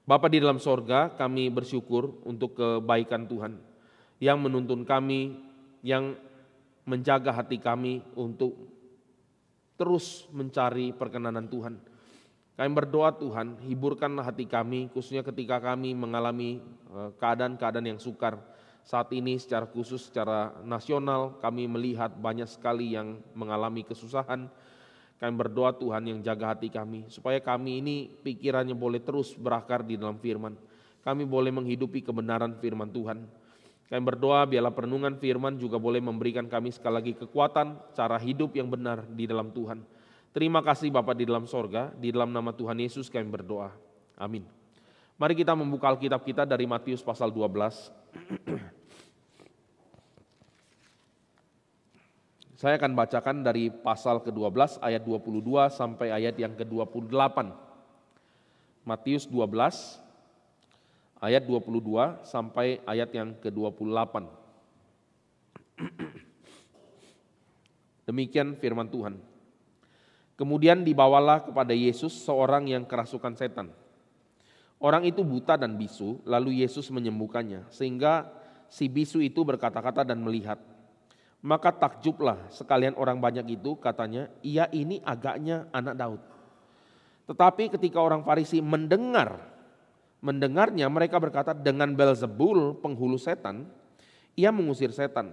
Bapa di dalam sorga, kami bersyukur untuk kebaikan Tuhan yang menuntun kami, yang menjaga hati kami untuk terus mencari perkenanan Tuhan. Kami berdoa Tuhan, hiburkanlah hati kami, khususnya ketika kami mengalami keadaan-keadaan yang sukar. Saat ini secara khusus, secara nasional, kami melihat banyak sekali yang mengalami kesusahan. Kami berdoa Tuhan yang jaga hati kami, supaya kami ini pikirannya boleh terus berakar di dalam firman. Kami boleh menghidupi kebenaran firman Tuhan. Kami berdoa biarlah perenungan firman juga boleh memberikan kami sekali lagi kekuatan, cara hidup yang benar di dalam Tuhan. Terima kasih Bapa di dalam sorga, di dalam nama Tuhan Yesus kami berdoa. Amin. Mari kita membuka Alkitab kita dari Matius pasal 12. Saya akan bacakan dari pasal ke-12 ayat 22 sampai ayat yang ke-28. Matius 12 ayat 22 sampai ayat yang ke-28. Demikian firman Tuhan. Kemudian dibawalah kepada Yesus seorang yang kerasukan setan. Orang itu buta dan bisu, lalu Yesus menyembuhkannya, sehingga si bisu itu berkata-kata dan melihat. Maka takjublah sekalian orang banyak itu, katanya, ia ini agaknya anak Daud. Tetapi ketika orang Farisi mendengarnya, mereka berkata, dengan Beelzebul penghulu setan, ia mengusir setan.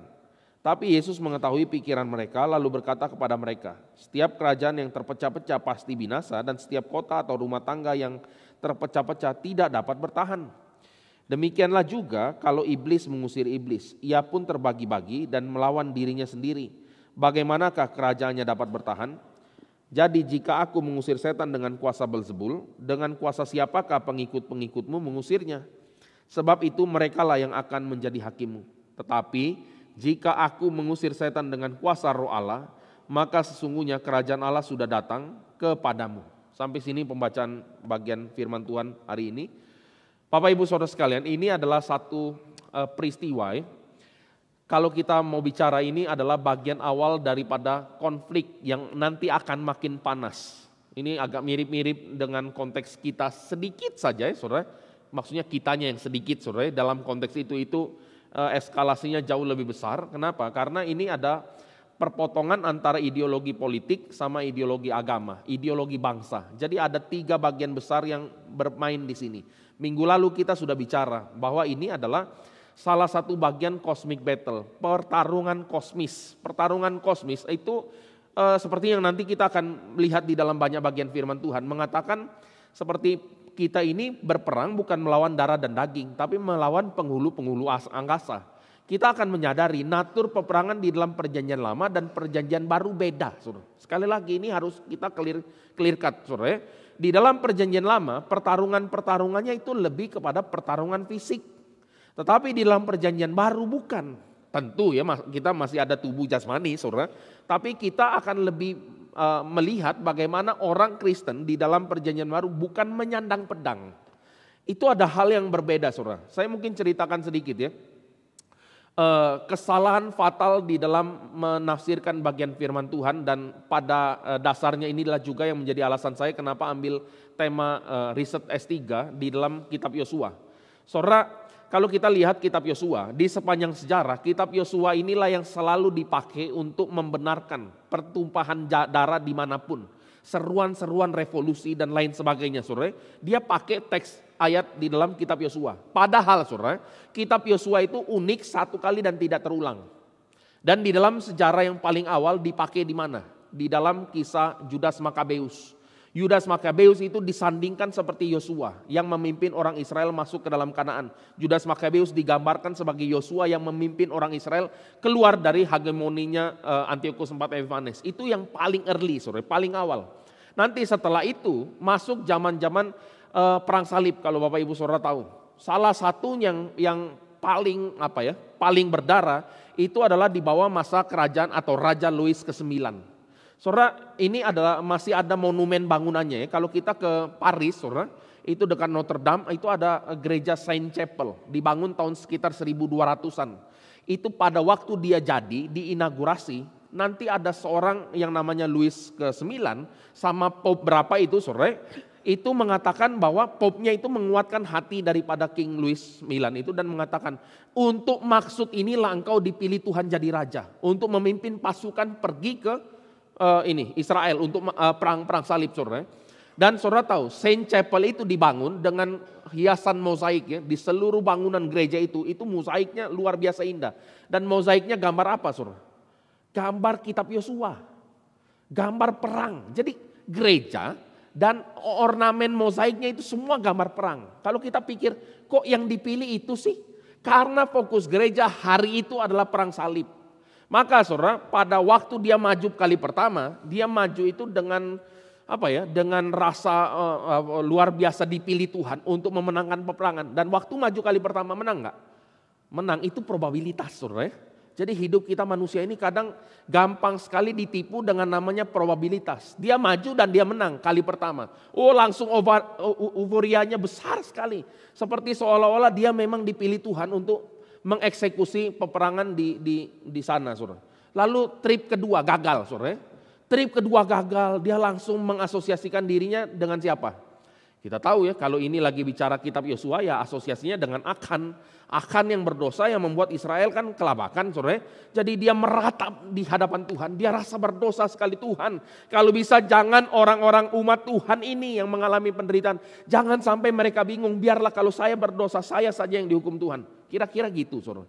Tapi Yesus mengetahui pikiran mereka, lalu berkata kepada mereka, setiap kerajaan yang terpecah-pecah pasti binasa, dan setiap kota atau rumah tangga yang terpecah-pecah tidak dapat bertahan. Demikianlah juga kalau iblis mengusir iblis, ia pun terbagi-bagi dan melawan dirinya sendiri. Bagaimanakah kerajaannya dapat bertahan? Jadi jika aku mengusir setan dengan kuasa Beelzebul, dengan kuasa siapakah pengikut-pengikutmu mengusirnya? Sebab itu merekalah yang akan menjadi hakimmu. Tetapi jika aku mengusir setan dengan kuasa Roh Allah, maka sesungguhnya kerajaan Allah sudah datang kepadamu. Sampai sini pembacaan bagian firman Tuhan hari ini. Bapak Ibu Saudara sekalian, ini adalah satu peristiwa. Kalau kita mau bicara, ini adalah bagian awal daripada konflik yang nanti akan makin panas. Ini agak mirip-mirip dengan konteks kita sedikit saja ya saudara. Maksudnya kitanya yang sedikit saudara. Dalam konteks itu eskalasinya jauh lebih besar. Kenapa? Karena ini ada perpotongan antara ideologi politik sama ideologi agama, ideologi bangsa. Jadi ada 3 bagian besar yang bermain di sini. Minggu lalu kita sudah bicara bahwa ini adalah salah satu bagian cosmic battle, pertarungan kosmis. Pertarungan kosmis itu seperti yang nanti kita akan lihat di dalam banyak bagian firman Tuhan, mengatakan seperti kita ini berperang bukan melawan darah dan daging, tapi melawan penghulu-penghulu angkasa. Kita akan menyadari natur peperangan di dalam perjanjian lama dan perjanjian baru beda. Saudara. Sekali lagi ini harus kita clear cut. Saudara. Di dalam perjanjian lama pertarungannya itu lebih kepada pertarungan fisik. Tetapi di dalam perjanjian baru bukan. Tentu ya kita masih ada tubuh jasmani saudara. Tapi kita akan lebih melihat bagaimana orang Kristen di dalam perjanjian baru bukan menyandang pedang. Itu ada hal yang berbeda saudara. Saya mungkin ceritakan sedikit ya. Kesalahan fatal di dalam menafsirkan bagian firman Tuhan, dan pada dasarnya inilah juga yang menjadi alasan saya kenapa ambil tema riset S3 di dalam kitab Yosua. Saudara, kalau kita lihat kitab Yosua, di sepanjang sejarah kitab Yosua inilah yang selalu dipakai untuk membenarkan pertumpahan darah dimanapun. Seruan-seruan revolusi dan lain sebagainya saudara. Dia pakai teks ayat di dalam kitab Yosua. Padahal saudara, kitab Yosua itu unik satu kali dan tidak terulang. Dan di dalam sejarah yang paling awal dipakai di mana? Di dalam kisah Judas Makabeus. Yudas Makabeus itu disandingkan seperti Yosua yang memimpin orang Israel masuk ke dalam Kanaan. Judas Makabeus digambarkan sebagai Yosua yang memimpin orang Israel keluar dari hegemoninya Antiochus IV Epiphanes. Itu yang paling early, paling awal. Nanti setelah itu masuk zaman-zaman perang salib, kalau Bapak Ibu Saudara tahu. Salah satu yang paling berdarah itu adalah di bawah masa kerajaan atau Raja Louis ke-9. Saudara, ini adalah masih ada monumen bangunannya ya. Kalau kita ke Paris, saudara, itu dekat Notre Dame, itu ada gereja Saint Chapel, dibangun tahun sekitar 1200-an. Itu pada waktu dia jadi, diinaugurasi, nanti ada seorang yang namanya Louis ke-9 sama Pope berapa itu, saudara, itu mengatakan bahwa popnya itu menguatkan hati daripada King Louis IX itu dan mengatakan, untuk maksud inilah engkau dipilih Tuhan jadi raja, untuk memimpin pasukan pergi ke Israel untuk perang salib, saudara. Dan saudara tahu, Saint Chapel itu dibangun dengan hiasan mozaik ya, di seluruh bangunan gereja itu mozaiknya luar biasa indah. Dan mozaiknya gambar apa, saudara? Gambar kitab Yosua, gambar perang. Jadi gereja dan ornamen mozaiknya itu semua gambar perang. Kalau kita pikir kok yang dipilih itu sih? Karena fokus gereja hari itu adalah perang salib. Maka saudara, pada waktu dia maju kali pertama, dia maju itu dengan dengan rasa luar biasa dipilih Tuhan untuk memenangkan peperangan. Dan waktu maju kali pertama menang enggak? Menang, itu probabilitas, saudara ya. Jadi hidup kita manusia ini kadang gampang sekali ditipu dengan namanya probabilitas. Dia maju dan dia menang kali pertama. Oh, langsung euforianya besar sekali. Seperti seolah-olah dia memang dipilih Tuhan untuk mengeksekusi peperangan di sana, saudara. Lalu trip kedua gagal, saudara. Trip kedua gagal, dia langsung mengasosiasikan dirinya dengan siapa? Kita tahu ya, kalau ini lagi bicara kitab Yosua ya asosiasinya dengan Akan yang berdosa yang membuat Israel kan kelabakan, saudara. Jadi dia meratap di hadapan Tuhan, dia rasa berdosa sekali. Tuhan, kalau bisa jangan orang-orang umat Tuhan ini yang mengalami penderitaan, jangan sampai mereka bingung, biarlah kalau saya berdosa, saya saja yang dihukum Tuhan. Kira-kira gitu, saudara.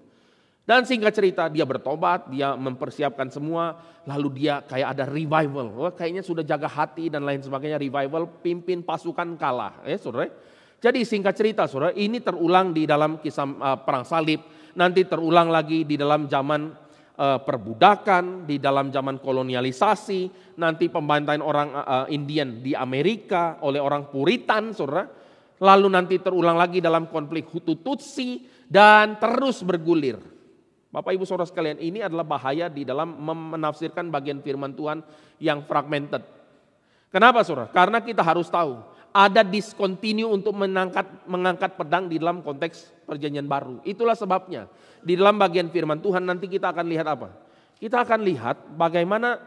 Dan singkat cerita dia bertobat, dia mempersiapkan semua, lalu dia kayak ada revival. Wah, kayaknya sudah jaga hati dan lain sebagainya, revival, pimpin pasukan kalah, saudara. Jadi singkat cerita, saudara, ini terulang di dalam kisah perang salib, nanti terulang lagi di dalam zaman perbudakan, di dalam zaman kolonialisasi, nanti pembantaian orang Indian di Amerika oleh orang Puritan, saudara. Lalu nanti terulang lagi dalam konflik Hutu-Tutsi dan terus bergulir. Bapak Ibu Saudara sekalian, ini adalah bahaya di dalam menafsirkan bagian firman Tuhan yang fragmented. Kenapa, saudara? Karena kita harus tahu ada discontinue untuk mengangkat pedang di dalam konteks perjanjian baru. Itulah sebabnya di dalam bagian firman Tuhan nanti kita akan lihat apa? Kita akan lihat bagaimana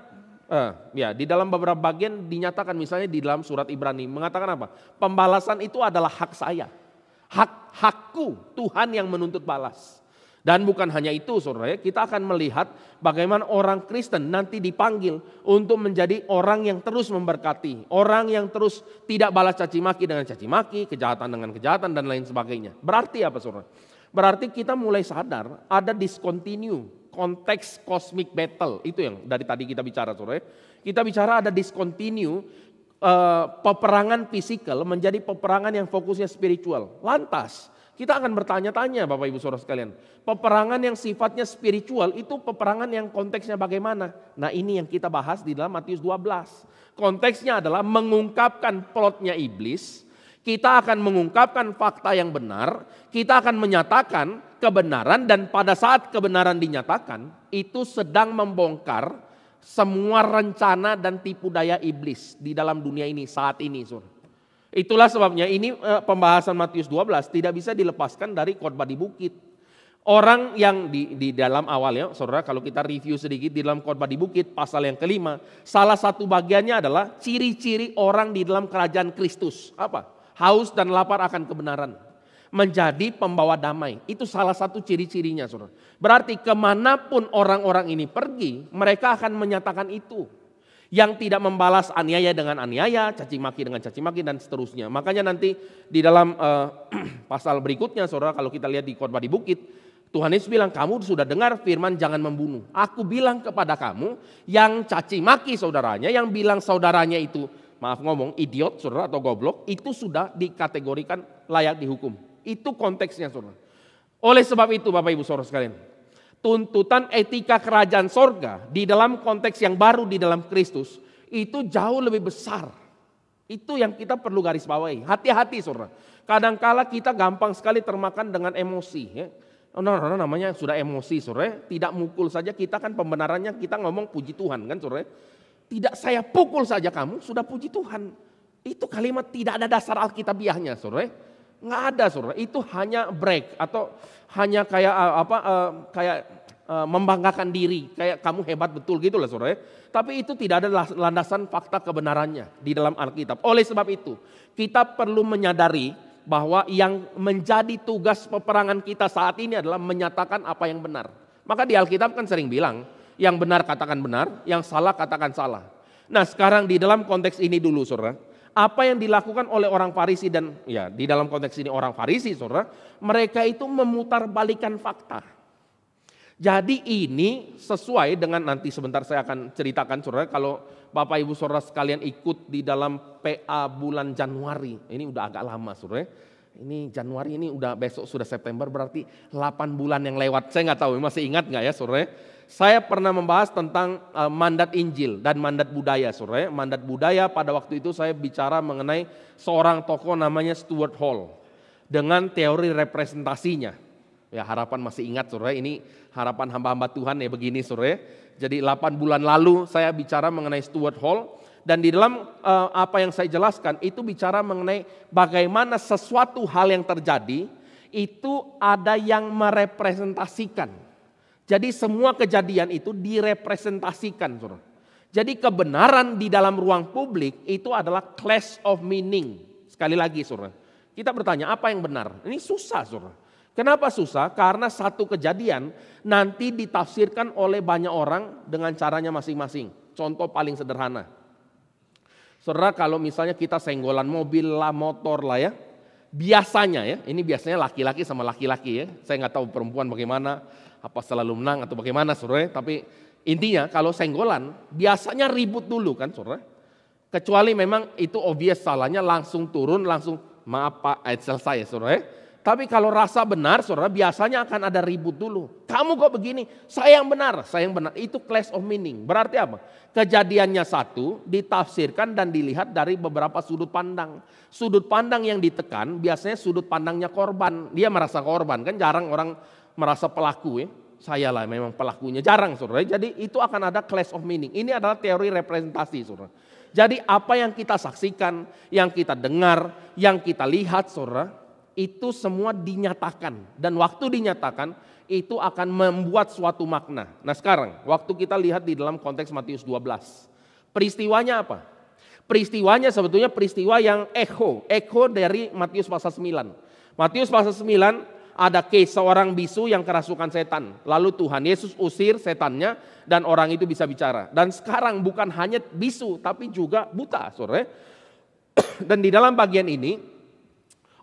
di dalam beberapa bagian dinyatakan, misalnya di dalam surat Ibrani mengatakan apa? Pembalasan itu adalah hak saya. Hakku, Tuhan yang menuntut balas. Dan bukan hanya itu, saudara, kita akan melihat bagaimana orang Kristen nanti dipanggil untuk menjadi orang yang terus memberkati, orang yang terus tidak balas caci maki dengan caci maki, kejahatan dengan kejahatan dan lain sebagainya. Berarti apa, saudara? Berarti kita mulai sadar ada discontinue, konteks cosmic battle, itu yang dari tadi kita bicara, saudara. Kita bicara ada discontinue peperangan fisikal menjadi peperangan yang fokusnya spiritual. Lantas kita akan bertanya-tanya, Bapak Ibu Saudara sekalian, peperangan yang sifatnya spiritual itu peperangan yang konteksnya bagaimana? Nah, ini yang kita bahas di dalam Matius 12. Konteksnya adalah mengungkapkan plotnya iblis, kita akan mengungkapkan fakta yang benar, kita akan menyatakan kebenaran, dan pada saat kebenaran dinyatakan, itu sedang membongkar semua rencana dan tipu daya iblis di dalam dunia ini saat ini, saudara. Itulah sebabnya ini pembahasan Matius 12 tidak bisa dilepaskan dari khotbah di bukit. Orang yang di dalam awalnya, saudara, kalau kita review sedikit di dalam khotbah di bukit pasal yang kelima, salah satu bagiannya adalah ciri-ciri orang di dalam kerajaan Kristus. Apa? Haus dan lapar akan kebenaran. Menjadi pembawa damai. Itu salah satu ciri-cirinya, saudara. Berarti kemanapun orang-orang ini pergi, mereka akan menyatakan itu. Yang tidak membalas aniaya dengan aniaya, caci maki dengan caci maki, dan seterusnya. Makanya nanti di dalam pasal berikutnya, saudara, kalau kita lihat di khotbah di bukit, Tuhan Yesus bilang, kamu sudah dengar firman jangan membunuh. Aku bilang kepada kamu yang caci maki saudaranya, yang bilang saudaranya itu, maaf ngomong, idiot, saudara, atau goblok, itu sudah dikategorikan layak dihukum. Itu konteksnya, saudara. Oleh sebab itu, Bapak Ibu Saudara sekalian, tuntutan etika kerajaan sorga di dalam konteks yang baru di dalam Kristus itu jauh lebih besar. Itu yang kita perlu garis bawahi. Hati-hati, saudara. Kadangkala kita gampang sekali termakan dengan emosi. Ya. Namanya sudah emosi, saudara. Tidak mukul saja, kita kan pembenarannya kita ngomong puji Tuhan, kan, saudara. Tidak saya pukul saja kamu sudah puji Tuhan. Itu kalimat tidak ada dasar alkitabiahnya, saudara. Nggak ada, saudara. Itu hanya break atau hanya kayak membanggakan diri, kayak kamu hebat betul gitu lah saudara. Tapi itu tidak ada landasan fakta kebenarannya di dalam Alkitab. Oleh sebab itu, kita perlu menyadari bahwa yang menjadi tugas peperangan kita saat ini adalah menyatakan apa yang benar. Maka di Alkitab kan sering bilang, yang benar katakan benar, yang salah katakan salah. Nah sekarang di dalam konteks ini dulu saudara, apa yang dilakukan oleh orang Farisi dan ya di dalam konteks ini orang Farisi saudara, mereka itu memutarbalikan fakta. Jadi ini sesuai dengan nanti sebentar saya akan ceritakan saudara, kalau Bapak Ibu saudara sekalian ikut di dalam PA bulan Januari, ini udah agak lama saudara. Ini Januari, ini udah besok sudah September, berarti 8 bulan yang lewat. Saya nggak tahu masih ingat nggak ya saudara. Saya pernah membahas tentang mandat Injil dan mandat budaya saudara. Mandat budaya pada waktu itu saya bicara mengenai seorang tokoh namanya Stuart Hall dengan teori representasinya. Ya harapan masih ingat saudara, ini harapan hamba-hamba Tuhan ya begini saudara. Jadi 8 bulan lalu saya bicara mengenai Stuart Hall. Dan di dalam apa yang saya jelaskan itu bicara mengenai bagaimana sesuatu hal yang terjadi itu ada yang merepresentasikan. Jadi semua kejadian itu direpresentasikan saudara. Jadi kebenaran di dalam ruang publik itu adalah clash of meaning. Sekali lagi saudara, kita bertanya apa yang benar? Ini susah saudara. Kenapa susah? Karena satu kejadian nanti ditafsirkan oleh banyak orang dengan caranya masing-masing. Contoh paling sederhana. Saudara kalau misalnya kita senggolan mobil lah, motor lah ya. Biasanya ya, ini biasanya laki-laki sama laki-laki ya. Saya nggak tahu perempuan bagaimana, apa selalu menang atau bagaimana saudara. Tapi intinya kalau senggolan biasanya ribut dulu kan saudara. Kecuali memang itu obvious salahnya langsung turun, langsung maaf Pak, selesai saudara. Tapi kalau rasa benar saudara biasanya akan ada ribut dulu. Kamu kok begini, saya yang benar, saya yang benar. Itu clash of meaning. Berarti apa? Kejadiannya satu ditafsirkan dan dilihat dari beberapa sudut pandang. Sudut pandang yang ditekan biasanya sudut pandangnya korban. Dia merasa korban, kan jarang orang merasa pelaku ya. Saya lah memang pelakunya, jarang saudara. Jadi itu akan ada clash of meaning. Ini adalah teori representasi saudara. Jadi apa yang kita saksikan, yang kita dengar, yang kita lihat saudara, itu semua dinyatakan dan waktu dinyatakan itu akan membuat suatu makna. Nah sekarang waktu kita lihat di dalam konteks Matius 12. Peristiwanya apa? Peristiwanya sebetulnya peristiwa yang echo dari Matius pasal 9. Matius pasal 9 ada case seorang bisu yang kerasukan setan. Lalu Tuhan Yesus usir setannya dan orang itu bisa bicara. Dan sekarang bukan hanya bisu tapi juga buta saudara. Dan di dalam bagian ini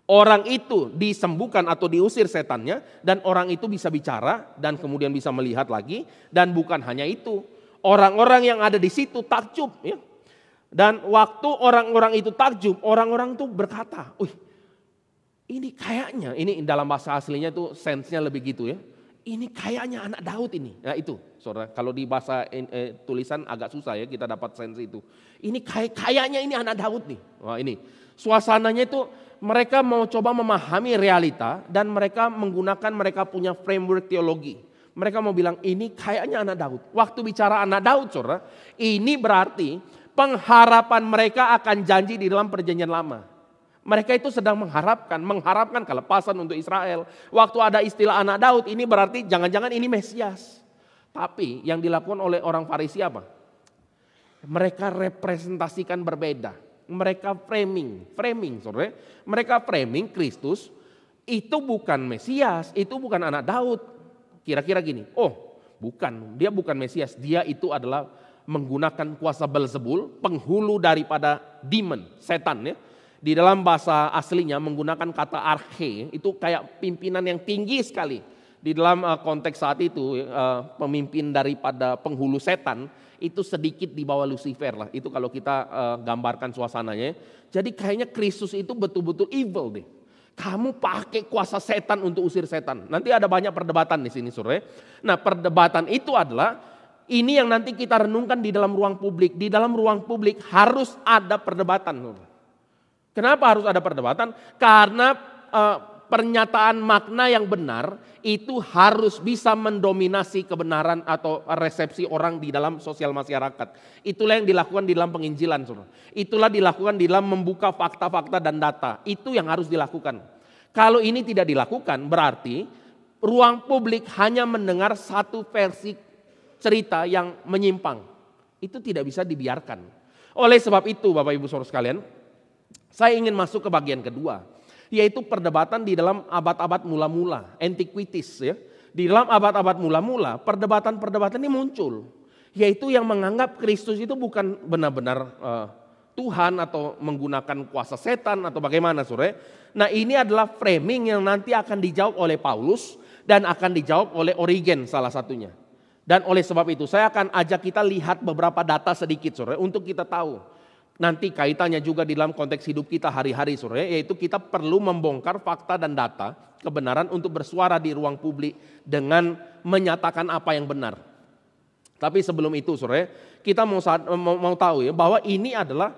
orang itu disembuhkan atau diusir setannya dan orang itu bisa bicara dan kemudian bisa melihat lagi. Dan bukan hanya itu, orang-orang yang ada di situ takjub ya. Dan waktu orang-orang itu takjub, orang-orang itu berkata, ini kayaknya, ini dalam bahasa aslinya itu sense-nya lebih gitu ya. Ini kayaknya anak Daud ini. Nah itu saudara, kalau di bahasa tulisan agak susah ya kita dapat sense itu. Ini kayaknya ini anak Daud nih. Wah ini suasananya itu mereka mau coba memahami realita dan mereka mereka punya framework teologi. Mereka mau bilang ini kayaknya anak Daud. Waktu bicara anak Daud saudara, ini berarti pengharapan mereka akan janji di dalam perjanjian lama. Mereka itu sedang mengharapkan kelepasan untuk Israel. Waktu ada istilah anak Daud ini berarti jangan-jangan ini Mesias. Tapi yang dilakukan oleh orang Farisi apa? Mereka representasikan berbeda. Mereka framing saudara. Mereka framing Kristus itu bukan Mesias, itu bukan anak Daud. Kira-kira gini, bukan, dia bukan Mesias, dia itu adalah menggunakan kuasa Belzebul, penghulu daripada demon, setan ya. Di dalam bahasa aslinya menggunakan kata arche, itu kayak pimpinan yang tinggi sekali. Di dalam konteks saat itu pemimpin daripada penghulu setan itu sedikit di bawah Lucifer lah. Itu kalau kita gambarkan suasananya. Jadi kayaknya Kristus itu betul-betul evil deh. Kamu pakai kuasa setan untuk usir setan. Nanti ada banyak perdebatan di sini saudara. Nah perdebatan itu adalah ini yang nanti kita renungkan di dalam ruang publik. Di dalam ruang publik harus ada perdebatan. Kenapa harus ada perdebatan? Karena pernyataan makna yang benar itu harus bisa mendominasi kebenaran atau resepsi orang di dalam sosial masyarakat. Itulah yang dilakukan di dalam penginjilan. Saudara. Itulah dilakukan di dalam membuka fakta-fakta dan data. Itu yang harus dilakukan. Kalau ini tidak dilakukan berarti ruang publik hanya mendengar satu versi cerita yang menyimpang. Itu tidak bisa dibiarkan. Oleh sebab itu Bapak Ibu Saudara sekalian, saya ingin masuk ke bagian kedua, yaitu perdebatan di dalam abad-abad mula-mula, antiquities ya. Di dalam abad-abad mula-mula, perdebatan-perdebatan ini muncul, yaitu yang menganggap Kristus itu bukan benar-benar Tuhan atau menggunakan kuasa setan atau bagaimana Saudara. Nah, ini adalah framing yang nanti akan dijawab oleh Paulus dan akan dijawab oleh Origen salah satunya. Dan oleh sebab itu saya akan ajak kita lihat beberapa data sedikit Saudara untuk kita tahu. Nanti kaitannya juga di dalam konteks hidup kita hari-hari Saudara, yaitu kita perlu membongkar fakta dan data kebenaran untuk bersuara di ruang publik dengan menyatakan apa yang benar. Tapi sebelum itu Saudara, kita mau tahu ya bahwa ini adalah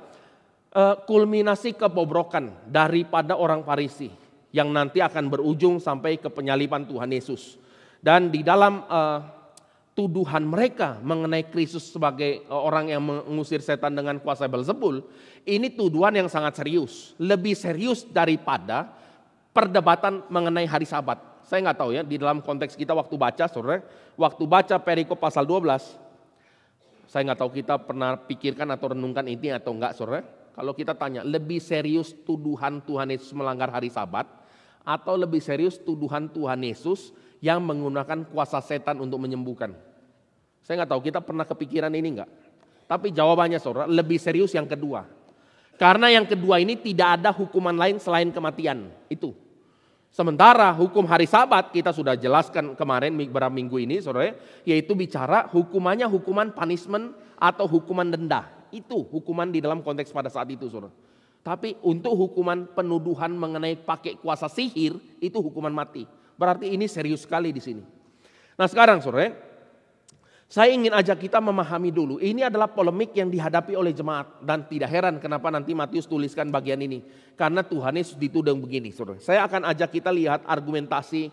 kulminasi kebobrokan daripada orang Farisi yang nanti akan berujung sampai ke penyaliban Tuhan Yesus. Dan di dalam tuduhan mereka mengenai Kristus sebagai orang yang mengusir setan dengan kuasa Beelzebul, ini tuduhan yang sangat serius, lebih serius daripada perdebatan mengenai hari Sabat. Saya nggak tahu ya, di dalam konteks kita waktu baca Saudara, waktu baca perikop pasal 12, saya nggak tahu kita pernah pikirkan atau renungkan ini atau enggak Saudara. Kalau kita tanya, lebih serius tuduhan Tuhan Yesus melanggar hari Sabat atau lebih serius tuduhan Tuhan Yesus yang menggunakan kuasa setan untuk menyembuhkan? Saya nggak tahu kita pernah kepikiran ini enggak. Tapi jawabannya Saudara, lebih serius yang kedua. Karena yang kedua ini tidak ada hukuman lain selain kematian. Itu. Sementara hukum hari Sabat kita sudah jelaskan kemarin beberapa minggu ini Saudara, yaitu bicara hukumannya hukuman punishment atau hukuman denda. Itu hukuman di dalam konteks pada saat itu Saudara. Tapi untuk hukuman penuduhan mengenai pakai kuasa sihir itu hukuman mati. Berarti ini serius sekali di sini. Nah sekarang Saudara, saya ingin ajak kita memahami dulu. Ini adalah polemik yang dihadapi oleh jemaat. Dan tidak heran kenapa nanti Matius tuliskan bagian ini. Karena Tuhan Yesus dituding begini Saudara. Saya akan ajak kita lihat argumentasi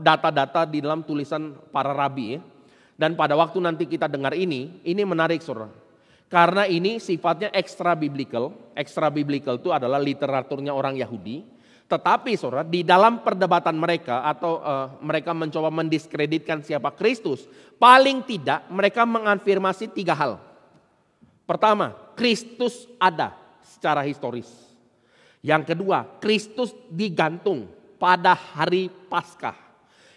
data-data di dalam tulisan para rabi ya. Dan pada waktu nanti kita dengar ini menarik Saudara. Karena ini sifatnya extra biblical. Extra biblical itu adalah literaturnya orang Yahudi. Tetapi Saudara, di dalam perdebatan mereka atau mereka mencoba mendiskreditkan siapa Kristus, paling tidak mereka mengafirmasi 3 hal. Pertama, Kristus ada secara historis. Yang kedua, Kristus digantung pada hari Paskah.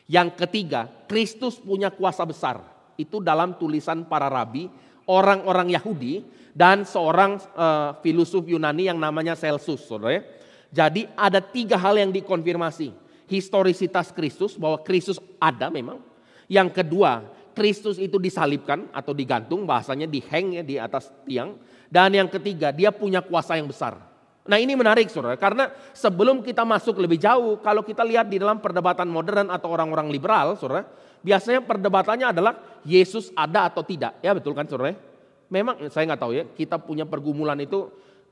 Yang ketiga, Kristus punya kuasa besar. Itu dalam tulisan para rabi, orang-orang Yahudi dan seorang filosof Yunani yang namanya Celsus, Saudara. Jadi ada 3 hal yang dikonfirmasi. Historisitas Kristus, bahwa Kristus ada memang. Yang kedua, Kristus itu disalibkan atau digantung, bahasanya dihang ya di atas tiang. Dan yang ketiga, dia punya kuasa yang besar. Nah ini menarik Saudara, karena sebelum kita masuk lebih jauh, kalau kita lihat di dalam perdebatan modern atau orang-orang liberal Saudara, biasanya perdebatannya adalah Yesus ada atau tidak. Ya betul kan Saudara? Memang saya nggak tahu ya, kita punya pergumulan itu.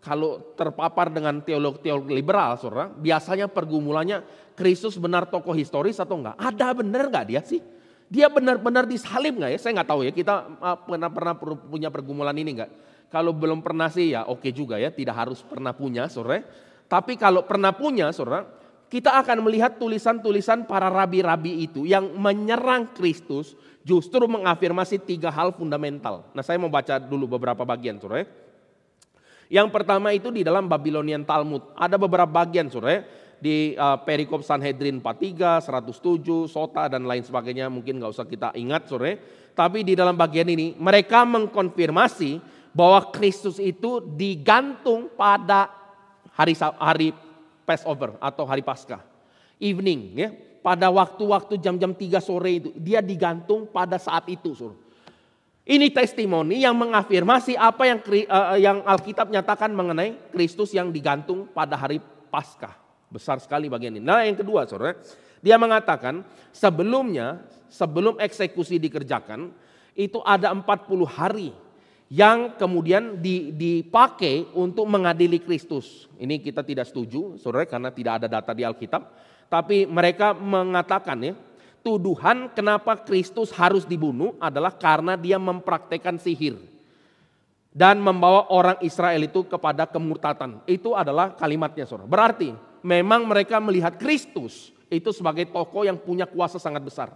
Kalau terpapar dengan teologi liberal Saudara, biasanya pergumulannya Kristus benar tokoh historis atau enggak? Ada benar enggak dia sih? Dia benar-benar disalib enggak ya? Saya enggak tahu ya, kita pernah punya pergumulan ini enggak? Kalau belum pernah sih ya oke juga ya, tidak harus pernah punya Saudara. Tapi kalau pernah punya Saudara, kita akan melihat tulisan-tulisan para rabi-rabi itu yang menyerang Kristus justru mengafirmasi 3 hal fundamental. Nah saya mau baca dulu beberapa bagian Saudara. Yang pertama itu di dalam Babylonian Talmud. Ada beberapa bagian Saudara, di perikop Sanhedrin 43, 107, Sota dan lain sebagainya. Mungkin gak usah kita ingat Saudara. Tapi di dalam bagian ini mereka mengkonfirmasi bahwa Kristus itu digantung pada hari Passover atau hari Paskah. Evening ya. Pada waktu-waktu jam-jam 3 sore itu dia digantung pada saat itu Saudara. Ini testimoni yang mengafirmasi apa yang Alkitab nyatakan mengenai Kristus yang digantung pada hari Paskah. Besar sekali bagian ini. Nah yang kedua Saudara, dia mengatakan sebelum eksekusi dikerjakan, itu ada 40 hari yang kemudian dipakai untuk mengadili Kristus. Ini kita tidak setuju Saudara, karena tidak ada data di Alkitab. Tapi mereka mengatakan ya, tuduhan kenapa Kristus harus dibunuh adalah karena dia mempraktekkan sihir dan membawa orang Israel itu kepada kemurtatan. Itu adalah kalimatnya Saudara. Berarti memang mereka melihat Kristus itu sebagai tokoh yang punya kuasa sangat besar.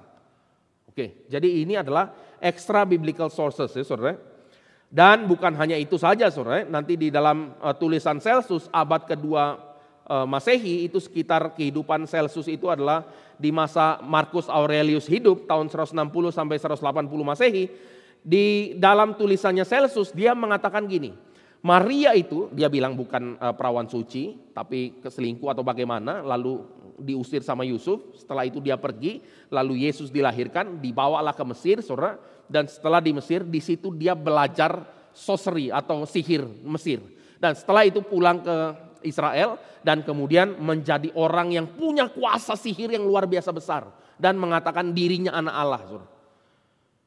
Oke, jadi ini adalah extra biblical sources ya saudara. Dan bukan hanya itu saja saudara, nanti di dalam tulisan Celsus abad kedua Masehi itu sekitar kehidupan Celsus itu adalah di masa Marcus Aurelius hidup tahun 160 sampai 180 Masehi. Di dalam tulisannya Celsus dia mengatakan gini, Maria itu dia bilang bukan perawan suci tapi keselingkuh atau bagaimana, lalu diusir sama Yusuf. Setelah itu dia pergi, lalu Yesus dilahirkan, dibawalah ke Mesir saudara, dan setelah di Mesir di situ dia belajar sorcery atau sihir Mesir. Dan setelah itu pulang ke Israel dan kemudian menjadi orang yang punya kuasa sihir yang luar biasa besar dan mengatakan dirinya anak Allah. Saudara.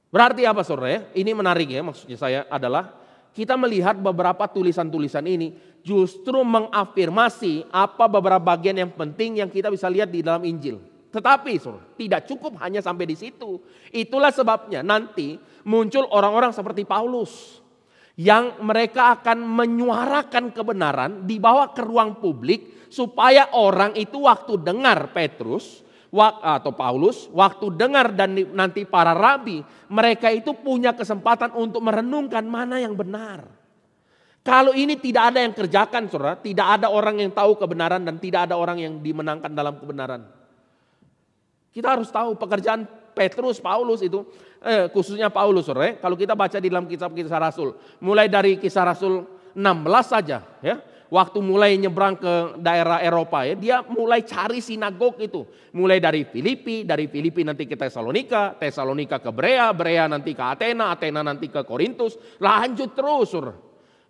Berarti apa saudara ya? Ini menarik ya, maksudnya saya adalah kita melihat beberapa tulisan-tulisan ini justru mengafirmasi apa beberapa bagian yang penting yang kita bisa lihat di dalam Injil. Tetapi saudara, tidak cukup hanya sampai di situ. Itulah sebabnya nanti muncul orang-orang seperti Paulus yang mereka akan menyuarakan kebenaran, dibawa ke ruang publik supaya orang itu waktu dengar Petrus atau Paulus, waktu dengar dan nanti para rabi, mereka itu punya kesempatan untuk merenungkan mana yang benar. Kalau ini tidak ada yang kerjakan saudara, tidak ada orang yang tahu kebenaran dan tidak ada orang yang dimenangkan dalam kebenaran. Kita harus tahu pekerjaan Petrus, Paulus itu, khususnya Paulus saudara, kalau kita baca di dalam kisah Rasul, mulai dari kisah Rasul 16 saja ya, waktu mulai nyebrang ke daerah Eropa ya, dia mulai cari sinagog itu, mulai dari Filipi nanti ke Tesalonika, Tesalonika ke Berea, Berea nanti ke Athena, Athena nanti ke Korintus, lanjut terus saudara.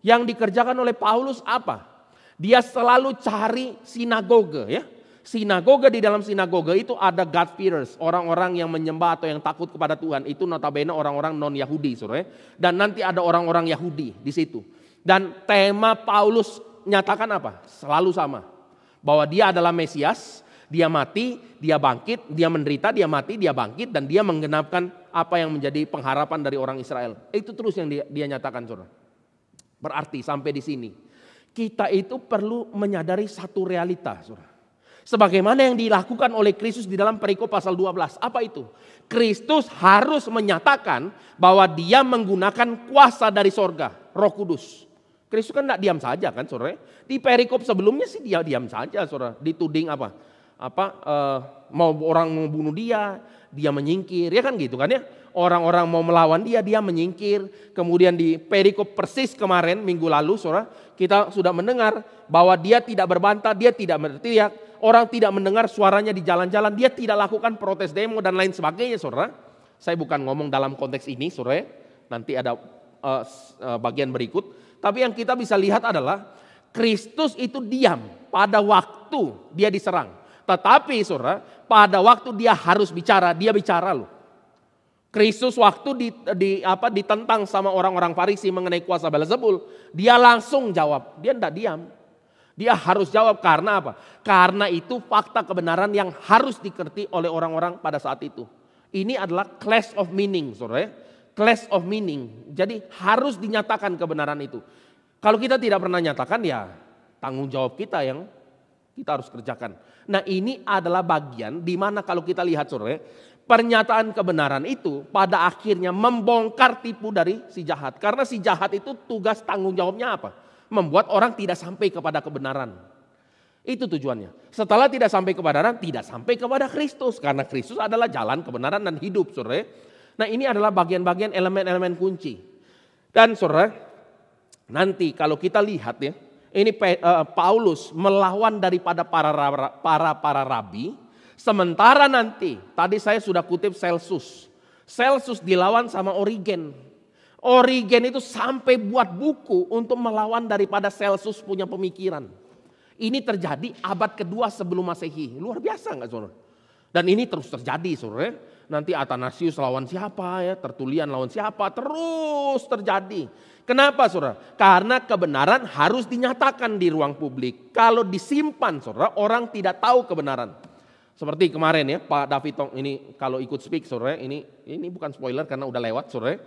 Yang dikerjakan oleh Paulus apa? Dia selalu cari sinagoge ya. Sinagoga, di dalam sinagoga itu ada God-fearers, orang-orang yang menyembah atau yang takut kepada Tuhan. Itu notabene orang-orang non-Yahudi, saudara. Dan nanti ada orang-orang Yahudi di situ. Dan tema Paulus nyatakan apa? Selalu sama. Bahwa dia adalah Mesias, dia mati, dia bangkit, dia menderita, dia mati, dia bangkit, dan dia menggenapkan apa yang menjadi pengharapan dari orang Israel. Itu terus yang dia nyatakan, saudara. Berarti sampai di sini kita itu perlu menyadari satu realita, saudara. Sebagaimana yang dilakukan oleh Kristus di dalam perikop pasal 12. Apa itu? Kristus harus menyatakan bahwa dia menggunakan kuasa dari sorga, Roh Kudus. Kristus kan tidak diam saja kan saudara. Di perikop sebelumnya sih dia diam saja saudara. Dituding apa? Mau orang mau bunuh dia menyingkir. Ya kan gitu kan ya. Orang-orang mau melawan dia menyingkir. Kemudian di perikop persis kemarin minggu lalu saudara. Kita sudah mendengar bahwa dia tidak berbantah, dia tidak berteriak. Orang tidak mendengar suaranya di jalan-jalan, dia tidak lakukan protes demo dan lain sebagainya saudara. Saya bukan ngomong dalam konteks ini saudara, nanti ada bagian berikut. Tapi yang kita bisa lihat adalah Kristus itu diam pada waktu dia diserang. Tetapi saudara, pada waktu dia harus bicara, dia bicara loh. Kristus waktu ditentang sama orang-orang Farisi mengenai kuasa Belzebul, dia langsung jawab, dia tidak diam. Dia harus jawab karena apa? Karena itu fakta kebenaran yang harus dikerti oleh orang-orang pada saat itu. Ini adalah clash of meaning, saudara. Clash of meaning. Jadi harus dinyatakan kebenaran itu. Kalau kita tidak pernah nyatakan ya tanggung jawab kita yang kita harus kerjakan. Nah ini adalah bagian di mana kalau kita lihat saudara, pernyataan kebenaran itu pada akhirnya membongkar tipu dari si jahat. Karena si jahat itu tugas tanggung jawabnya apa? Membuat orang tidak sampai kepada kebenaran. Itu tujuannya. Setelah tidak sampai kebenaran, tidak sampai kepada Kristus. Karena Kristus adalah jalan kebenaran dan hidup, saudara. Nah ini adalah bagian-bagian elemen-elemen kunci. Dan saudara, nanti kalau kita lihat ya, ini Paulus melawan daripada para rabi. Sementara nanti, tadi saya sudah kutip Celsus. Celsus dilawan sama Origen. Origen itu sampai buat buku untuk melawan daripada Celsus punya pemikiran. Ini terjadi abad kedua sebelum Masehi. Luar biasa enggak saudara? Dan ini terus terjadi saudara. Nanti Athanasius lawan siapa ya, Tertullian lawan siapa, terus terjadi. Kenapa saudara? Karena kebenaran harus dinyatakan di ruang publik. Kalau disimpan saudara, orang tidak tahu kebenaran. Seperti kemarin ya Pak David Tong ini kalau ikut speak saudara, ini bukan spoiler karena udah lewat saudara.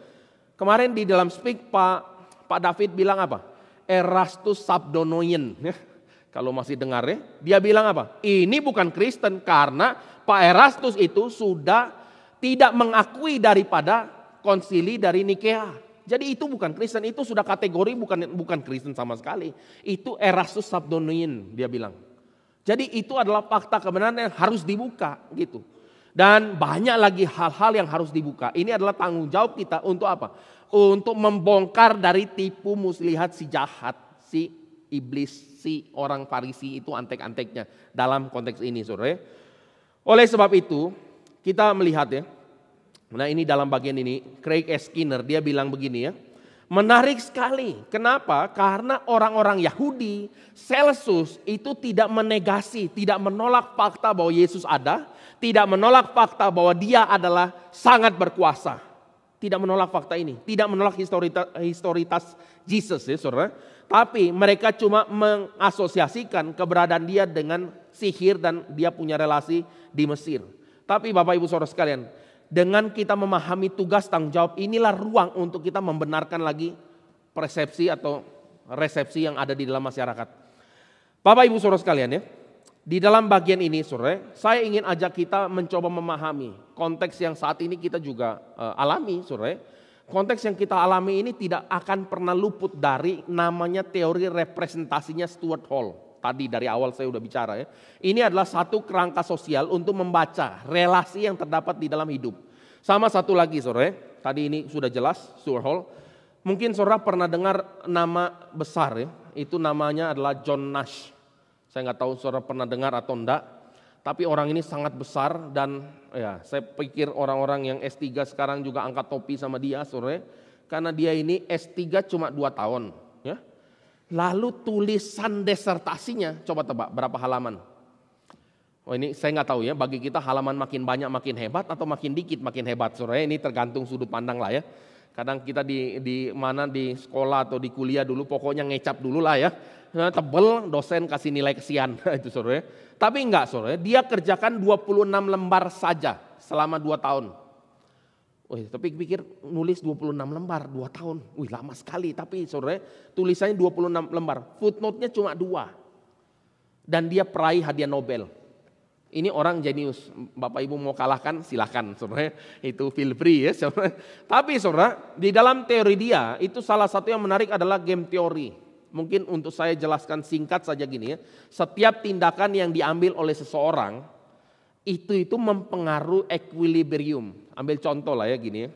Kemarin di dalam speak Pak David bilang apa? Erastus Sabdonoien. Kalau masih dengar ya, dia bilang apa? Ini bukan Kristen karena Pak Erastus itu sudah tidak mengakui daripada konsili dari Nikea. Jadi itu bukan Kristen, itu sudah kategori bukan Kristen sama sekali. Itu Erastus Sabdonian dia bilang. Jadi itu adalah fakta kebenaran yang harus dibuka gitu. Dan banyak lagi hal-hal yang harus dibuka. Ini adalah tanggung jawab kita untuk apa? Untuk membongkar dari tipu muslihat si jahat, si iblis, si orang Farisi itu antek-anteknya dalam konteks ini, saudara. Oleh sebab itu kita melihat ya. Nah ini dalam bagian ini Craig S. Skinner dia bilang begini ya. Menarik sekali. Kenapa? Karena orang-orang Yahudi, Celsus itu tidak menegasi, tidak menolak fakta bahwa Yesus ada. Tidak menolak fakta bahwa dia adalah sangat berkuasa. Tidak menolak fakta ini. Tidak menolak historitas Jesus ya saudara. Tapi mereka cuma mengasosiasikan keberadaan dia dengan sihir dan dia punya relasi di Mesir. Tapi Bapak Ibu Saudara sekalian, dengan kita memahami tugas tanggung jawab inilah ruang untuk kita membenarkan lagi persepsi atau resepsi yang ada di dalam masyarakat. Bapak Ibu Saudara sekalian ya, di dalam bagian ini saudara, saya ingin ajak kita mencoba memahami konteks yang saat ini kita juga alami saudara. Konteks yang kita alami ini tidak akan pernah luput dari namanya teori representasinya Stuart Hall. Tadi dari awal saya sudah bicara ya. Ini adalah satu kerangka sosial untuk membaca relasi yang terdapat di dalam hidup. Sama satu lagi saudara, tadi ini sudah jelas Stuart Hall. Mungkin saudara pernah dengar nama besar ya, itu namanya adalah John Nash. Saya nggak tahu saudara pernah dengar atau enggak, tapi orang ini sangat besar dan ya saya pikir orang-orang yang S3 sekarang juga angkat topi sama dia saudara. Karena dia ini S3 cuma 2 tahun ya. Lalu tulisan disertasinya, coba tebak berapa halaman? Oh ini saya nggak tahu ya, bagi kita halaman makin banyak makin hebat atau makin dikit makin hebat saudara. Ini tergantung sudut pandang lah ya. Kadang kita di mana di sekolah atau di kuliah dulu pokoknya ngecap dulu lah ya. Tebel dosen kasih nilai kesian itu saudara. Tapi enggak saudara, dia kerjakan 26 lembar saja selama 2 tahun. Wih, tapi pikir nulis 26 lembar 2 tahun. Wih lama sekali, tapi saudara tulisannya 26 lembar. Footnote-nya cuma 2. Dan dia peraih hadiah Nobel. Ini orang jenius. Bapak Ibu mau kalahkan silahkan saudara. Itu feel free ya saudara. Tapi saudara di dalam teori dia itu salah satu yang menarik adalah game teori. Mungkin untuk saya jelaskan singkat saja gini ya. Setiap tindakan yang diambil oleh seseorang itu mempengaruhi equilibrium. Ambil contoh lah ya gini ya.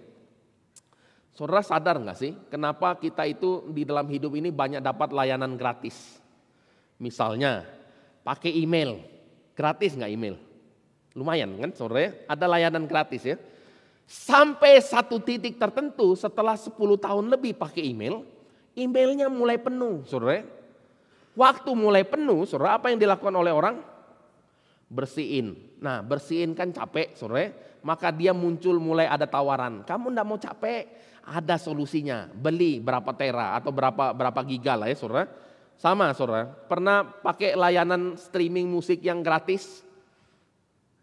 Saudara sadar gak sih kenapa kita itu di dalam hidup ini banyak dapat layanan gratis. Misalnya pakai email. Gratis gak email? Lumayan kan saudara ya. Ada layanan gratis ya. Sampai satu titik tertentu setelah 10 tahun lebih pakai email. Emailnya mulai penuh saudara. Waktu mulai penuh saudara apa yang dilakukan oleh orang? Bersihin. Nah bersihin kan capek saudara. Maka dia muncul mulai ada tawaran. Kamu enggak mau capek? Ada solusinya. Beli berapa tera atau berapa giga lah ya saudara. Sama saudara. Pernah pakai layanan streaming musik yang gratis?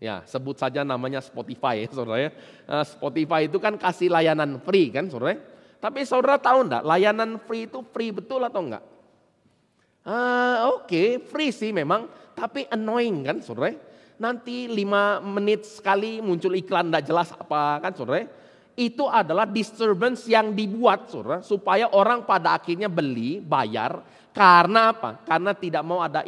Ya sebut saja namanya Spotify ya saudara ya. Spotify itu kan kasih layanan free kan saudara. Tapi saudara tahu enggak layanan free itu free betul atau enggak? Oke, free sih memang, tapi annoying kan saudara. Nanti 5 menit sekali muncul iklan enggak jelas apa kan saudara. Itu adalah disturbance yang dibuat saudara supaya orang pada akhirnya beli, bayar. Karena apa? Karena tidak mau ada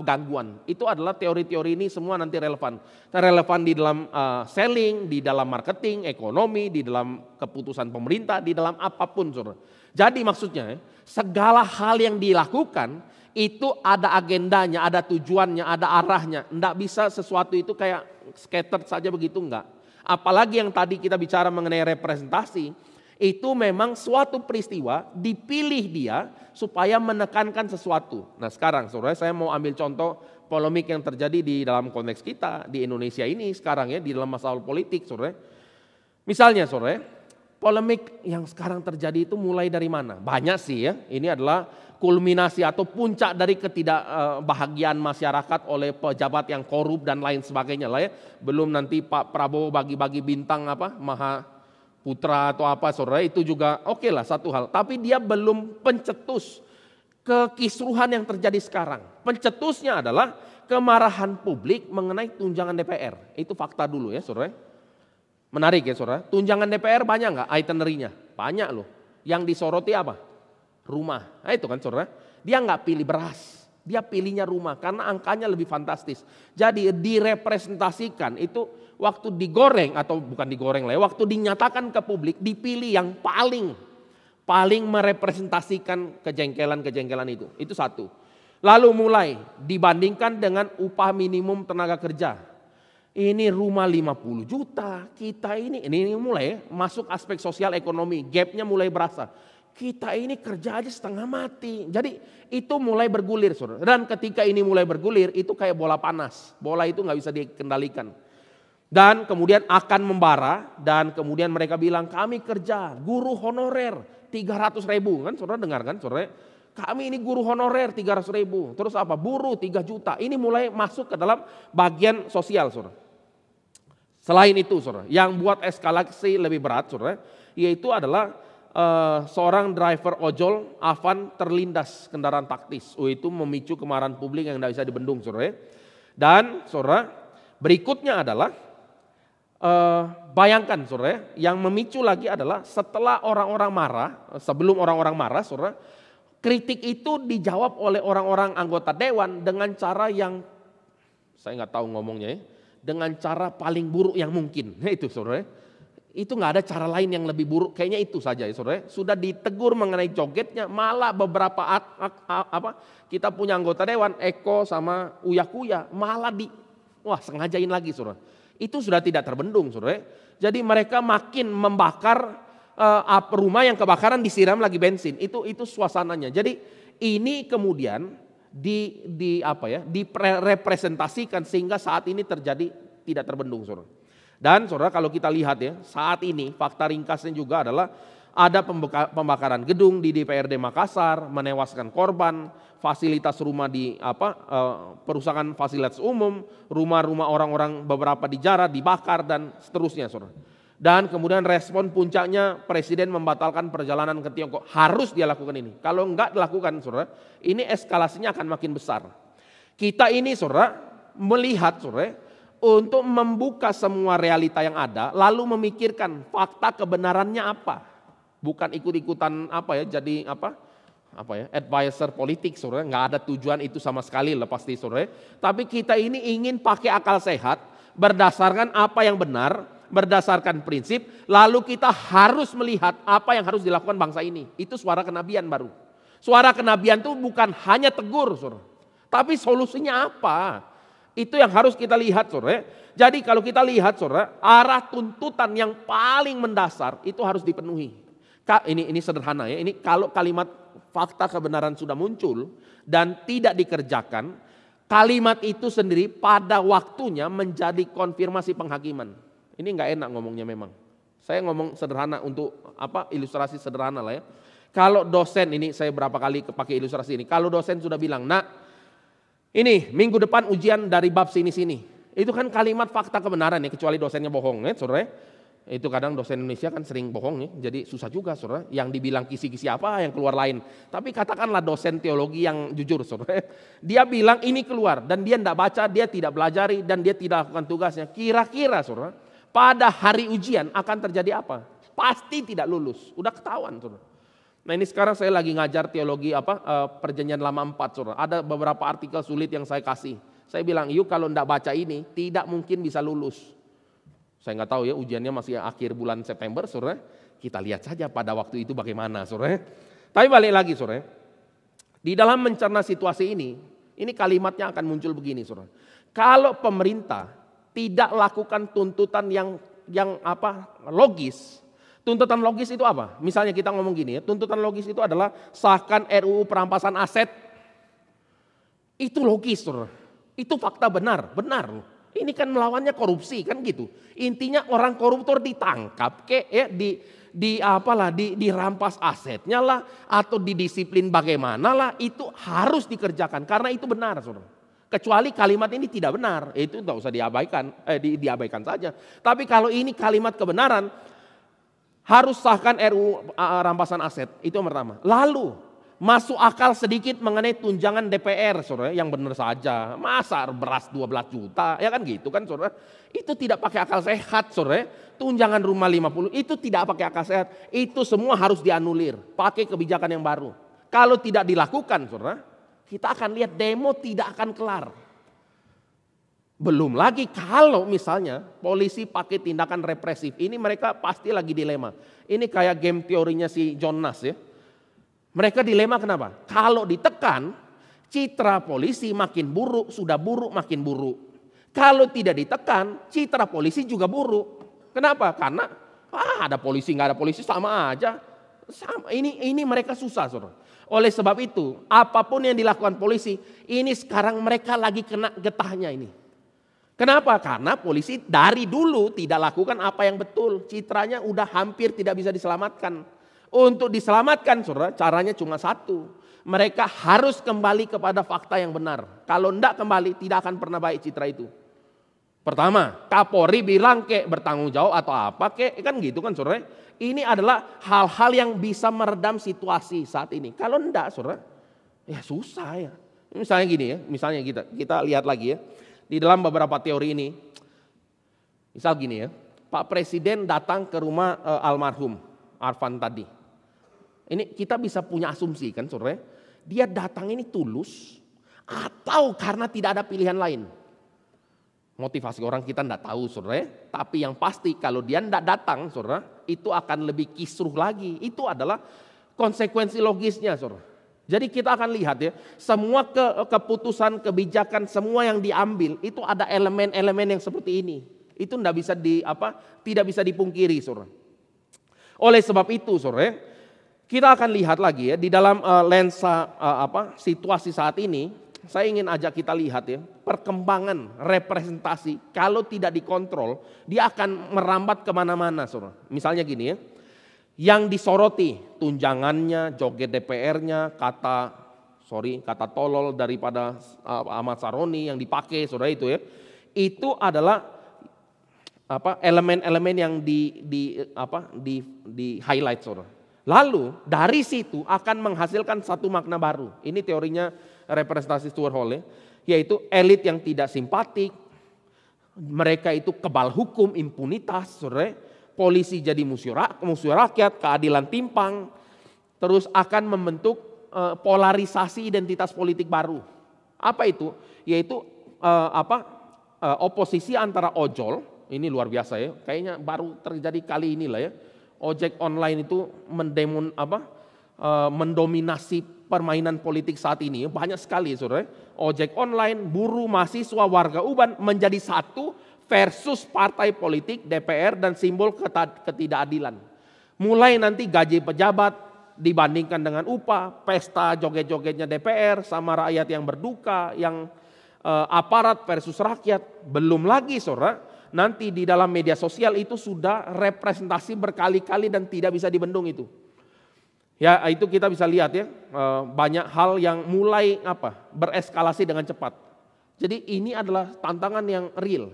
gangguan. Itu adalah teori-teori ini semua nanti relevan. Relevan di dalam selling, di dalam marketing, ekonomi, di dalam keputusan pemerintah, di dalam apapun saudara. Jadi maksudnya segala hal yang dilakukan itu ada agendanya, ada tujuannya, ada arahnya. Enggak bisa sesuatu itu kayak scattered saja begitu enggak. Apalagi yang tadi kita bicara mengenai representasi. Itu memang suatu peristiwa dipilih dia supaya menekankan sesuatu. Nah sekarang saudara saya mau ambil contoh polemik yang terjadi di dalam konteks kita di Indonesia ini sekarang ya di dalam masalah politik saudara. Misalnya saudara, polemik yang sekarang terjadi itu mulai dari mana? Banyak sih ya, ini adalah kulminasi atau puncak dari ketidakbahagiaan masyarakat oleh pejabat yang korup dan lain sebagainya lah ya. Belum nanti Pak Prabowo bagi-bagi bintang Maha Putra atau apa saudara itu juga oke lah satu hal. Tapi dia belum pencetus kekisruhan yang terjadi sekarang. Pencetusnya adalah kemarahan publik mengenai tunjangan DPR. Itu fakta dulu ya saudara. Menarik ya saudara. Tunjangan DPR banyak nggak itinerary-nya? Banyak loh. Yang disoroti apa? Rumah. Nah itu kan saudara. Dia nggak pilih beras. Dia pilihnya rumah karena angkanya lebih fantastis. Jadi direpresentasikan itu waktu digoreng atau bukan digoreng lah ya. Waktu dinyatakan ke publik dipilih yang paling merepresentasikan kejengkelan-kejengkelan itu. Itu satu. Lalu mulai dibandingkan dengan upah minimum tenaga kerja. Ini rumah 50 juta, kita ini mulai masuk aspek sosial ekonomi, gapnya mulai berasa. Kita ini kerja aja setengah mati. Jadi itu mulai bergulir saudara. Dan ketika ini mulai bergulir itu kayak bola panas. Bola itu gak bisa dikendalikan. Dan kemudian akan membara dan kemudian mereka bilang kami kerja guru honorer 300 ribu. Kan saudara dengar kan saudara? Kami ini guru honorer 300 ribu. Terus apa? Buruh 3 juta. Ini mulai masuk ke dalam bagian sosial saudara. Selain itu saudara, yang buat eskalasi lebih berat saudara, yaitu adalah seorang driver ojol Avan terlindas kendaraan taktis. Itu memicu kemarahan publik yang tidak bisa dibendung saudara. Dan saudara, berikutnya adalah bayangkan saudara, yang memicu lagi adalah setelah orang-orang marah, sebelum orang-orang marah saudara, kritik itu dijawab oleh orang-orang anggota dewan dengan cara yang saya nggak tahu ngomongnya ya, dengan cara paling buruk yang mungkin. Itu saudara. Itu nggak ada cara lain yang lebih buruk, kayaknya itu saja ya saudara. Sudah ditegur mengenai jogetnya, malah beberapa kita punya anggota dewan Eko sama Uya Kuya malah sengajain lagi saudara. Itu sudah tidak terbendung saudara. Jadi mereka makin membakar rumah yang kebakaran disiram lagi bensin. Itu suasananya. Jadi ini kemudian direpresentasikan sehingga saat ini terjadi tidak terbendung saudara. Dan saudara kalau kita lihat ya saat ini fakta ringkasnya juga adalah ada pembakaran gedung di DPRD Makassar, menewaskan korban, fasilitas rumah di perusahaan fasilitas umum, rumah-rumah orang-orang beberapa di Jara dibakar dan seterusnya saudara. Dan kemudian respon puncaknya presiden membatalkan perjalanan ke Tiongkok. Harus dia lakukan ini. Kalau enggak dilakukan saudara, ini eskalasinya akan makin besar. Kita ini saudara melihat saudara untuk membuka semua realita yang ada, lalu memikirkan fakta kebenarannya apa, bukan ikut-ikutan jadi advisor politik saudara, nggak ada tujuan itu sama sekali pasti saudara. Tapi kita ini ingin pakai akal sehat, berdasarkan apa yang benar, berdasarkan prinsip, lalu kita harus melihat apa yang harus dilakukan bangsa ini. Itu suara kenabian baru. Suara kenabian itu bukan hanya tegur saudara, tapi solusinya apa? Itu yang harus kita lihat saudara. Jadi kalau kita lihat saudara, arah tuntutan yang paling mendasar itu harus dipenuhi. Ini sederhana ya. Ini kalau kalimat fakta kebenaran sudah muncul dan tidak dikerjakan, kalimat itu sendiri pada waktunya menjadi konfirmasi penghakiman. Ini nggak enak ngomongnya memang. Saya ngomong sederhana untuk ilustrasi sederhana lah ya. Kalau dosen ini saya berapa kali pakai ilustrasi ini. Kalau dosen sudah bilang, "Nak, ini minggu depan ujian dari bab sini-sini." Itu kan kalimat fakta kebenaran ya, kecuali dosennya bohong ya saudara. Itu kadang dosen Indonesia kan sering bohong ya, jadi susah juga saudara. Yang dibilang kisi-kisi apa yang keluar lain. Tapi katakanlah dosen teologi yang jujur saudara. Dia bilang ini keluar dan dia tidak baca, dia tidak belajari dan dia tidak lakukan tugasnya. Kira-kira saudara, pada hari ujian akan terjadi apa? Pasti tidak lulus, udah ketahuan saudara. Nah ini sekarang saya lagi ngajar teologi perjanjian lama 4 saudara. Ada beberapa artikel sulit yang saya kasih. Saya bilang yuk kalau tidak baca ini tidak mungkin bisa lulus. Saya nggak tahu ya ujiannya masih akhir bulan September saudara. Kita lihat saja pada waktu itu bagaimana saudara. Tapi balik lagi saudara. Di dalam mencerna situasi ini kalimatnya akan muncul begini saudara. Kalau pemerintah tidak lakukan tuntutan yang logis. Tuntutan logis itu apa? Misalnya kita ngomong gini ya, tuntutan logis itu adalah sahkan RUU perampasan aset. Itu logis, saudara. Itu fakta benar. Ini kan melawannya korupsi kan gitu. Intinya orang koruptor ditangkap dirampas asetnya lah atau didisiplin bagaimana lah, itu harus dikerjakan karena itu benar, saudara. Kecuali kalimat ini tidak benar, itu tidak usah diabaikan saja. Tapi kalau ini kalimat kebenaran, harus sahkan RUU rampasan aset, itu yang pertama. Lalu Masuk akal sedikit mengenai tunjangan DPR, saudara, yang benar saja. Masa beras 12 juta, ya kan gitu kan, saudara. Itu tidak pakai akal sehat, saudara. Tunjangan rumah 50, itu tidak pakai akal sehat. Itu semua harus dianulir, pakai kebijakan yang baru. Kalau tidak dilakukan, saudara, kita akan lihat demo tidak akan kelar. Belum lagi kalau misalnya polisi pakai tindakan represif, ini mereka pasti lagi dilema. Ini kayak game teorinya si John Nash ya. Mereka dilema kenapa? Kalau ditekan, citra polisi makin buruk, sudah buruk makin buruk. Kalau tidak ditekan, citra polisi juga buruk. Kenapa? Karena ada polisi nggak ada polisi sama aja. Sama. Ini mereka susah, saudara. Oleh sebab itu, apapun yang dilakukan polisi, ini sekarang mereka lagi kena getahnya ini. Kenapa? Karena polisi dari dulu tidak lakukan apa yang betul. Citranya udah hampir tidak bisa diselamatkan. Untuk diselamatkan, saudara, caranya cuma satu. Mereka harus kembali kepada fakta yang benar. Kalau tidak kembali, tidak akan pernah baik citra itu. Pertama, Kapolri bilang bertanggung jawab atau apa kan gitu kan, saudara. Ini adalah hal-hal yang bisa meredam situasi saat ini. Kalau tidak, saudara, ya susah ya. Misalnya gini ya, misalnya kita lihat lagi ya. Di dalam beberapa teori ini, misal gini ya, Pak Presiden datang ke rumah almarhum Arfan tadi. Ini kita bisa punya asumsi kan, saudara. Dia datang ini tulus atau karena tidak ada pilihan lain. Motivasi orang kita tidak tahu, saudara. Tapi yang pasti kalau dia tidak datang, saudara, itu akan lebih kisruh lagi. Itu adalah konsekuensi logisnya, saudara. Jadi kita akan lihat ya, semua keputusan, kebijakan, semua yang diambil itu ada elemen-elemen yang seperti ini. Itu tidak bisa dipungkiri, saudara. Oleh sebab itu, saudara, kita akan lihat lagi ya di dalam lensa situasi saat ini. Saya ingin ajak kita lihat ya perkembangan representasi kalau tidak dikontrol dia akan merambat kemana-mana, saudara. Misalnya gini ya, yang disoroti tunjangannya, joget DPR-nya, kata tolol daripada Ahmad Saroni yang dipakai, saudara, itu ya, itu adalah elemen-elemen yang di highlight, saudara. Lalu dari situ akan menghasilkan satu makna baru. Ini teorinya representasi Stuart Hall ya, yaitu elit yang tidak simpatik, mereka itu kebal hukum, impunitas, saudara. Polisi jadi musuh rakyat, keadilan timpang, terus akan membentuk polarisasi identitas politik baru. Apa itu? Yaitu oposisi antara ojol, ini luar biasa ya, kayaknya baru terjadi kali inilah ya. Ojek online itu mendominasi permainan politik saat ini. Banyak sekali, saudara. Ojek online, buruh, mahasiswa, warga Uban menjadi satu versus partai politik, DPR dan simbol ketidakadilan. Mulai nanti gaji pejabat dibandingkan dengan upah, pesta joget-jogetnya DPR sama rakyat yang berduka, yang aparat versus rakyat. Belum lagi, saudara, nanti di dalam media sosial itu sudah representasi berkali-kali dan tidak bisa dibendung itu. Ya itu kita bisa lihat ya, banyak hal yang mulai bereskalasi dengan cepat. Jadi ini adalah tantangan yang real.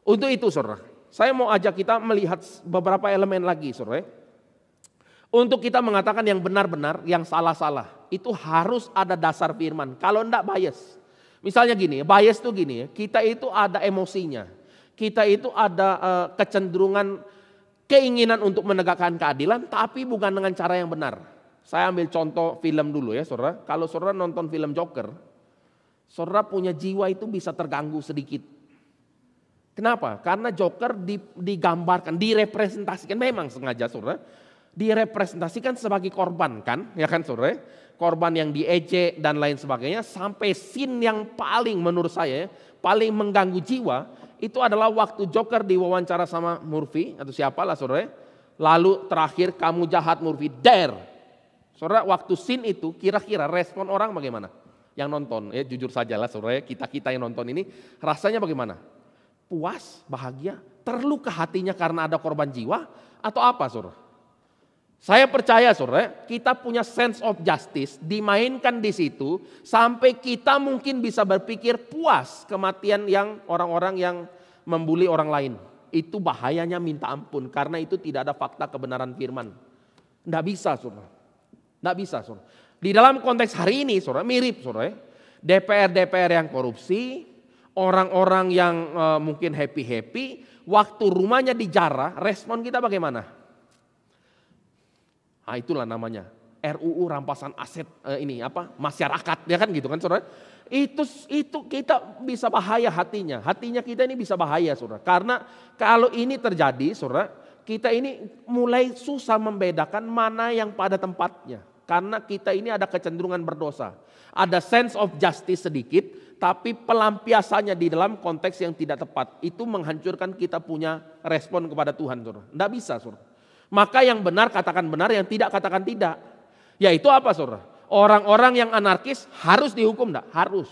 Untuk itu, saudara, saya mau ajak kita melihat beberapa elemen lagi, saudara. Untuk kita mengatakan yang benar-benar, yang salah-salah, itu harus ada dasar firman. Kalau enggak bias. Misalnya gini, bias itu gini, kita itu ada emosinya. Kita itu ada kecenderungan, keinginan untuk menegakkan keadilan, tapi bukan dengan cara yang benar. Saya ambil contoh film dulu ya, saudara. Kalau saudara nonton film Joker, saudara punya jiwa itu bisa terganggu sedikit. Kenapa? Karena Joker digambarkan, direpresentasikan, memang sengaja, saudara, direpresentasikan sebagai korban kan, ya kan, saudara? Korban yang diejek dan lain sebagainya, sampai scene yang paling menurut saya paling mengganggu jiwa itu adalah waktu Joker diwawancara sama Murphy atau siapalah, saudara. Lalu terakhir, kamu jahat Murphy, dare. Saudara, waktu scene itu kira-kira respon orang bagaimana? Yang nonton, ya jujur sajalah, saudara, kita yang nonton ini rasanya bagaimana? Puas, bahagia, terluka hatinya karena ada korban jiwa atau apa, saudara? Saya percaya, saudara, kita punya sense of justice dimainkan di situ sampai kita mungkin bisa berpikir puas kematian yang orang-orang yang membuli orang lain. Itu bahayanya minta ampun karena itu tidak ada fakta kebenaran firman. Tidak bisa, saudara. Tidak bisa, saudara. Di dalam konteks hari ini, saudara, mirip, saudara. DPR yang korupsi, orang-orang yang mungkin happy-happy, waktu rumahnya dijarah, respon kita bagaimana? Nah, itulah namanya RUU rampasan aset masyarakat, ya kan gitu kan, saudara? Itu kita bisa bahaya hatinya kita ini bisa bahaya, saudara. Karena kalau ini terjadi, saudara, kita ini mulai susah membedakan mana yang pada tempatnya. Karena kita ini ada kecenderungan berdosa. Ada sense of justice sedikit, tapi pelampiasannya di dalam konteks yang tidak tepat. Itu menghancurkan kita punya respon kepada Tuhan, saudara. Tidak bisa, saudara. Maka yang benar katakan benar, yang tidak katakan tidak. Yaitu apa, saudara? Orang-orang yang anarkis harus dihukum, enggak? Harus.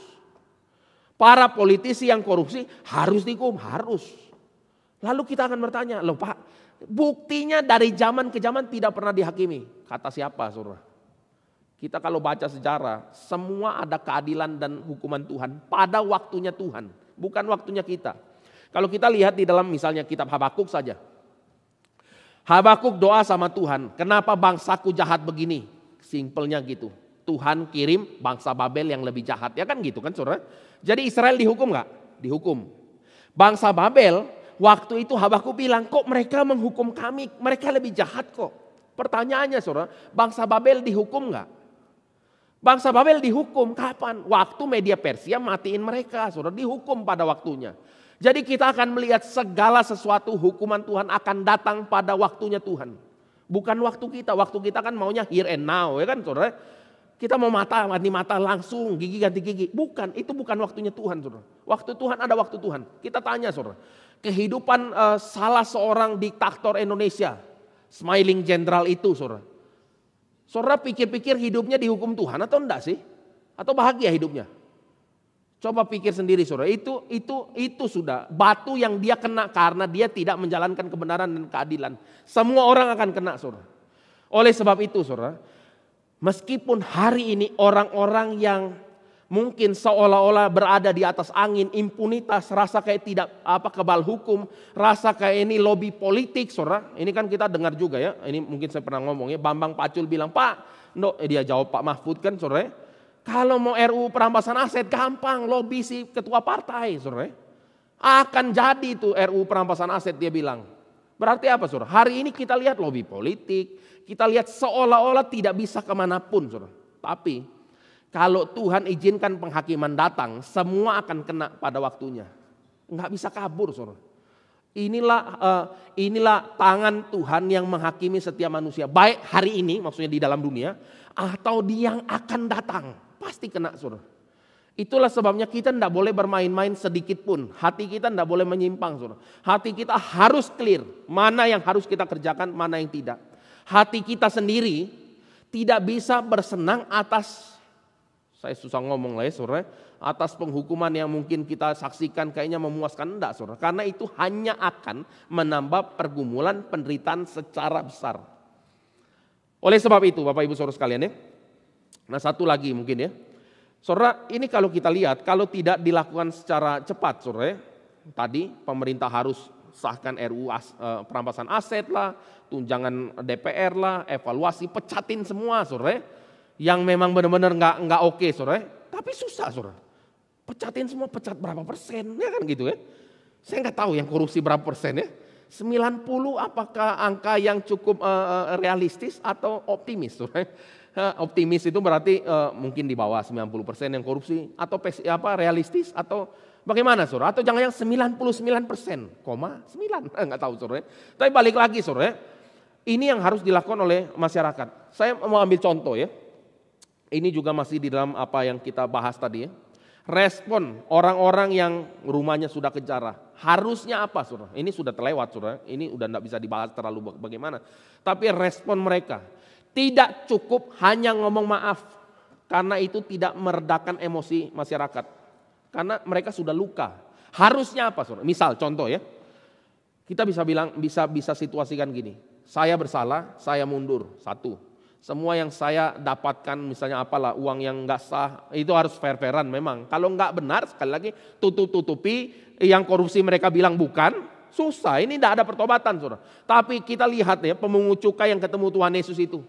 Para politisi yang korupsi harus dihukum, harus. Lalu kita akan bertanya, loh Pak, buktinya dari zaman ke zaman tidak pernah dihakimi. Kata siapa, saudara? Kita kalau baca sejarah, semua ada keadilan dan hukuman Tuhan pada waktunya Tuhan, bukan waktunya kita. Kalau kita lihat di dalam misalnya kitab Habakuk saja. Habakuk doa sama Tuhan, kenapa bangsaku jahat begini? Simpelnya gitu. Tuhan kirim bangsa Babel yang lebih jahat, ya kan gitu kan, saudara? Jadi Israel dihukum nggak? Dihukum. Bangsa Babel waktu itu Habakuk bilang, kok mereka menghukum kami? Mereka lebih jahat kok. Pertanyaannya, saudara, bangsa Babel dihukum nggak? Bangsa Babel dihukum kapan? Waktu media Persia matiin mereka, saudara, dihukum pada waktunya. Jadi kita akan melihat segala sesuatu hukuman Tuhan akan datang pada waktunya Tuhan. Bukan waktu kita kan maunya here and now, ya kan, saudara? Kita mau mata ganti mata langsung, gigi ganti gigi. Bukan, itu bukan waktunya Tuhan, saudara. Waktu Tuhan ada waktu Tuhan. Kita tanya, saudara, kehidupan salah seorang diktator Indonesia, Smiling General itu, saudara. Saudara pikir-pikir hidupnya dihukum Tuhan atau enggak sih? Atau bahagia hidupnya? Coba pikir sendiri, saudara. Itu sudah batu yang dia kena karena dia tidak menjalankan kebenaran dan keadilan. Semua orang akan kena, saudara. Oleh sebab itu, saudara, meskipun hari ini orang-orang yang mungkin seolah-olah berada di atas angin, impunitas, rasa kayak tidak kebal hukum, rasa kayak ini lobby politik, saudara. Ini kan kita dengar juga ya. Ini mungkin saya pernah ngomong ya. Bambang Pacul bilang, Pak, dia jawab Pak Mahfud kan, saudara. Kalau mau RUU perampasan aset gampang, lobby si ketua partai, saudara. Akan jadi itu RUU perampasan aset, dia bilang. Berarti apa, saudara? Hari ini kita lihat lobby politik, kita lihat seolah-olah tidak bisa kemanapun, saudara. Tapi kalau Tuhan izinkan penghakiman datang, semua akan kena pada waktunya. Enggak bisa kabur, saudara. Inilah tangan Tuhan yang menghakimi setiap manusia. Baik hari ini, maksudnya di dalam dunia, atau di yang akan datang. Pasti kena, saudara. Itulah sebabnya kita tidak boleh bermain-main sedikit pun. Hati kita tidak boleh menyimpang, saudara. Hati kita harus clear. Mana yang harus kita kerjakan, mana yang tidak. Hati kita sendiri tidak bisa bersenang atas, saya susah ngomong lah ya, saudara, atas penghukuman yang mungkin kita saksikan kayaknya memuaskan, enggak, saudara. Karena itu hanya akan menambah pergumulan penderitaan secara besar. Oleh sebab itu Bapak Ibu Saudara sekalian ya. Nah satu lagi mungkin ya. Saudara, ini kalau kita lihat, kalau tidak dilakukan secara cepat, saudara ya, tadi pemerintah harus sahkan RUU perampasan aset lah, tunjangan DPR lah, evaluasi, pecatin semua, saudara ya. Yang memang benar-benar nggak oke, saudara. Tapi susah, saudara. Pecatin semua, pecat berapa persen, ya kan gitu ya. Saya nggak tahu yang korupsi berapa persen ya. 90 apakah angka yang cukup realistis atau optimis, saudara. Optimis itu berarti mungkin di bawah 90% yang korupsi, atau realistis atau bagaimana, saudara? Atau jangan yang 99,9, nggak tahu, saudara. Tapi balik lagi, saudara. Ini yang harus dilakukan oleh masyarakat. Saya mau ambil contoh ya. Ini juga masih di dalam apa yang kita bahas tadi ya. Respon orang-orang yang rumahnya sudah kejarah. Harusnya apa, saudara? Ini sudah terlewat, saudara. Ini udah tidak bisa dibahas terlalu bagaimana. Tapi respon mereka tidak cukup hanya ngomong maaf. Karena itu tidak meredakan emosi masyarakat. Karena mereka sudah luka. Harusnya apa, saudara? Misal contoh ya. Kita bisa bilang, bisa situasikan gini. Saya bersalah, saya mundur. Satu. Semua yang saya dapatkan misalnya apalah uang yang nggak sah itu harus fair-fairan memang. Kalau nggak benar sekali lagi tutupi yang korupsi mereka bilang bukan, susah. Ini tidak ada pertobatan, saudara. Tapi kita lihat ya pemungut cukai yang ketemu Tuhan Yesus itu.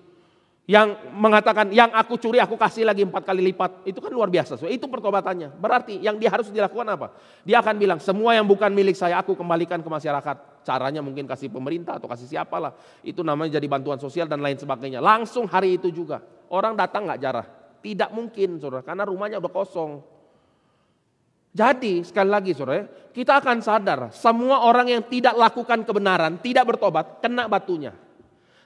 Yang mengatakan yang aku curi aku kasih lagi 4 kali lipat. Itu kan luar biasa. So, itu pertobatannya. Berarti yang dia harus dilakukan apa? Dia akan bilang semua yang bukan milik saya aku kembalikan ke masyarakat. Caranya mungkin kasih pemerintah atau kasih siapalah. Itu namanya jadi bantuan sosial dan lain sebagainya. Langsung hari itu juga. Orang datang gak jarah. Tidak mungkin saudara. Karena rumahnya udah kosong. Jadi sekali lagi saudara. Kita akan sadar. Semua orang yang tidak lakukan kebenaran. Tidak bertobat. Kena batunya.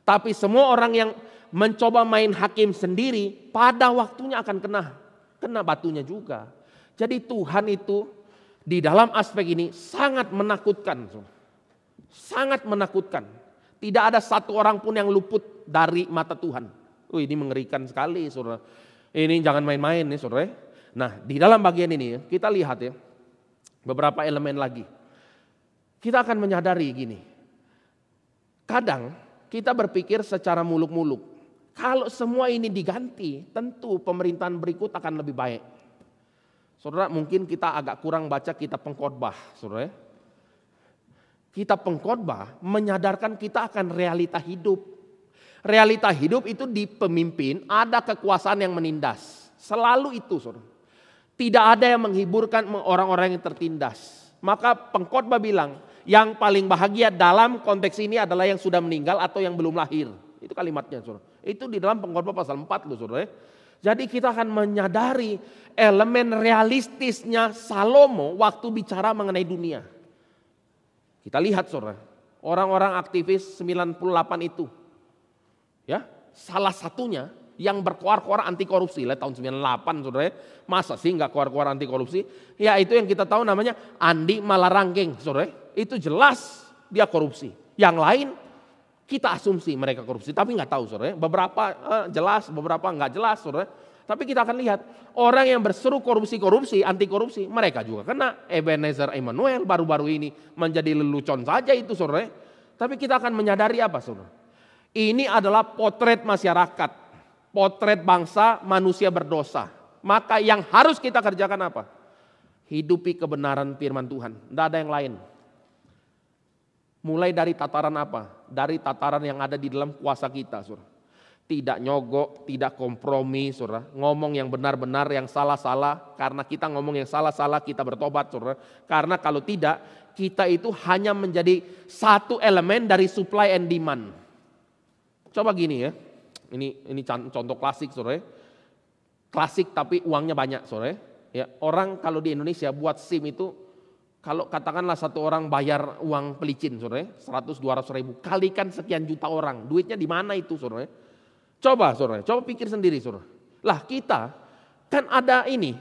Tapi semua orang yang mencoba main hakim sendiri, pada waktunya akan kena batunya juga. Jadi Tuhan itu di dalam aspek ini sangat menakutkan. Sangat menakutkan. Tidak ada satu orang pun yang luput dari mata Tuhan. Ini mengerikan sekali saudara. Ini jangan main-main nih saudara. Nah di dalam bagian ini kita lihat ya. Beberapa elemen lagi. Kita akan menyadari gini. Kadang kita berpikir secara muluk-muluk. Kalau semua ini diganti, tentu pemerintahan berikut akan lebih baik. Saudara, mungkin kita agak kurang baca kitab Pengkhotbah, saudara. Kitab Pengkhotbah menyadarkan kita akan realita hidup. Realita hidup itu di pemimpin ada kekuasaan yang menindas. Selalu itu, saudara. Tidak ada yang menghiburkan orang-orang yang tertindas. Maka Pengkhotbah bilang, yang paling bahagia dalam konteks ini adalah yang sudah meninggal atau yang belum lahir. Itu kalimatnya saudara. Itu di dalam Pengkhotbah pasal 4 loh saudara. Jadi kita akan menyadari elemen realistisnya Salomo waktu bicara mengenai dunia. Kita lihat saudara. Orang-orang aktivis 98 itu. Ya, salah satunya yang berkoar-koar anti korupsi. Lihat tahun 98 saudara. Masa sih gak koar-koar anti korupsi? Ya itu yang kita tahu namanya Andi Malarangeng saudara. Itu jelas dia korupsi. Yang lain kita asumsi mereka korupsi, tapi nggak tahu saudara. Beberapa jelas, beberapa nggak jelas saudara. Tapi kita akan lihat orang yang berseru korupsi, anti korupsi, mereka juga kena. Ebenezer Emmanuel baru-baru ini menjadi lelucon saja itu saudara. Tapi kita akan menyadari apa saudara? Ini adalah potret masyarakat, potret bangsa manusia berdosa. Maka yang harus kita kerjakan apa? Hidupi kebenaran firman Tuhan, tidak ada yang lain. Mulai dari tataran apa? Dari tataran yang ada di dalam kuasa kita, saudara. Tidak nyogok, tidak kompromi, saudara. Ngomong yang benar-benar, yang salah-salah. Karena kita ngomong yang salah-salah, kita bertobat, saudara. Karena kalau tidak, kita itu hanya menjadi satu elemen dari supply and demand. Coba gini ya. Ini contoh klasik, saudara. Klasik tapi uangnya banyak, saudara. Ya, orang kalau di Indonesia buat SIM itu, kalau katakanlah satu orang bayar uang pelicin saudara, 100-200 ribu, kalikan sekian juta orang, duitnya di mana itu saudara? Coba pikir sendiri saudara. Lah kita kan ada ini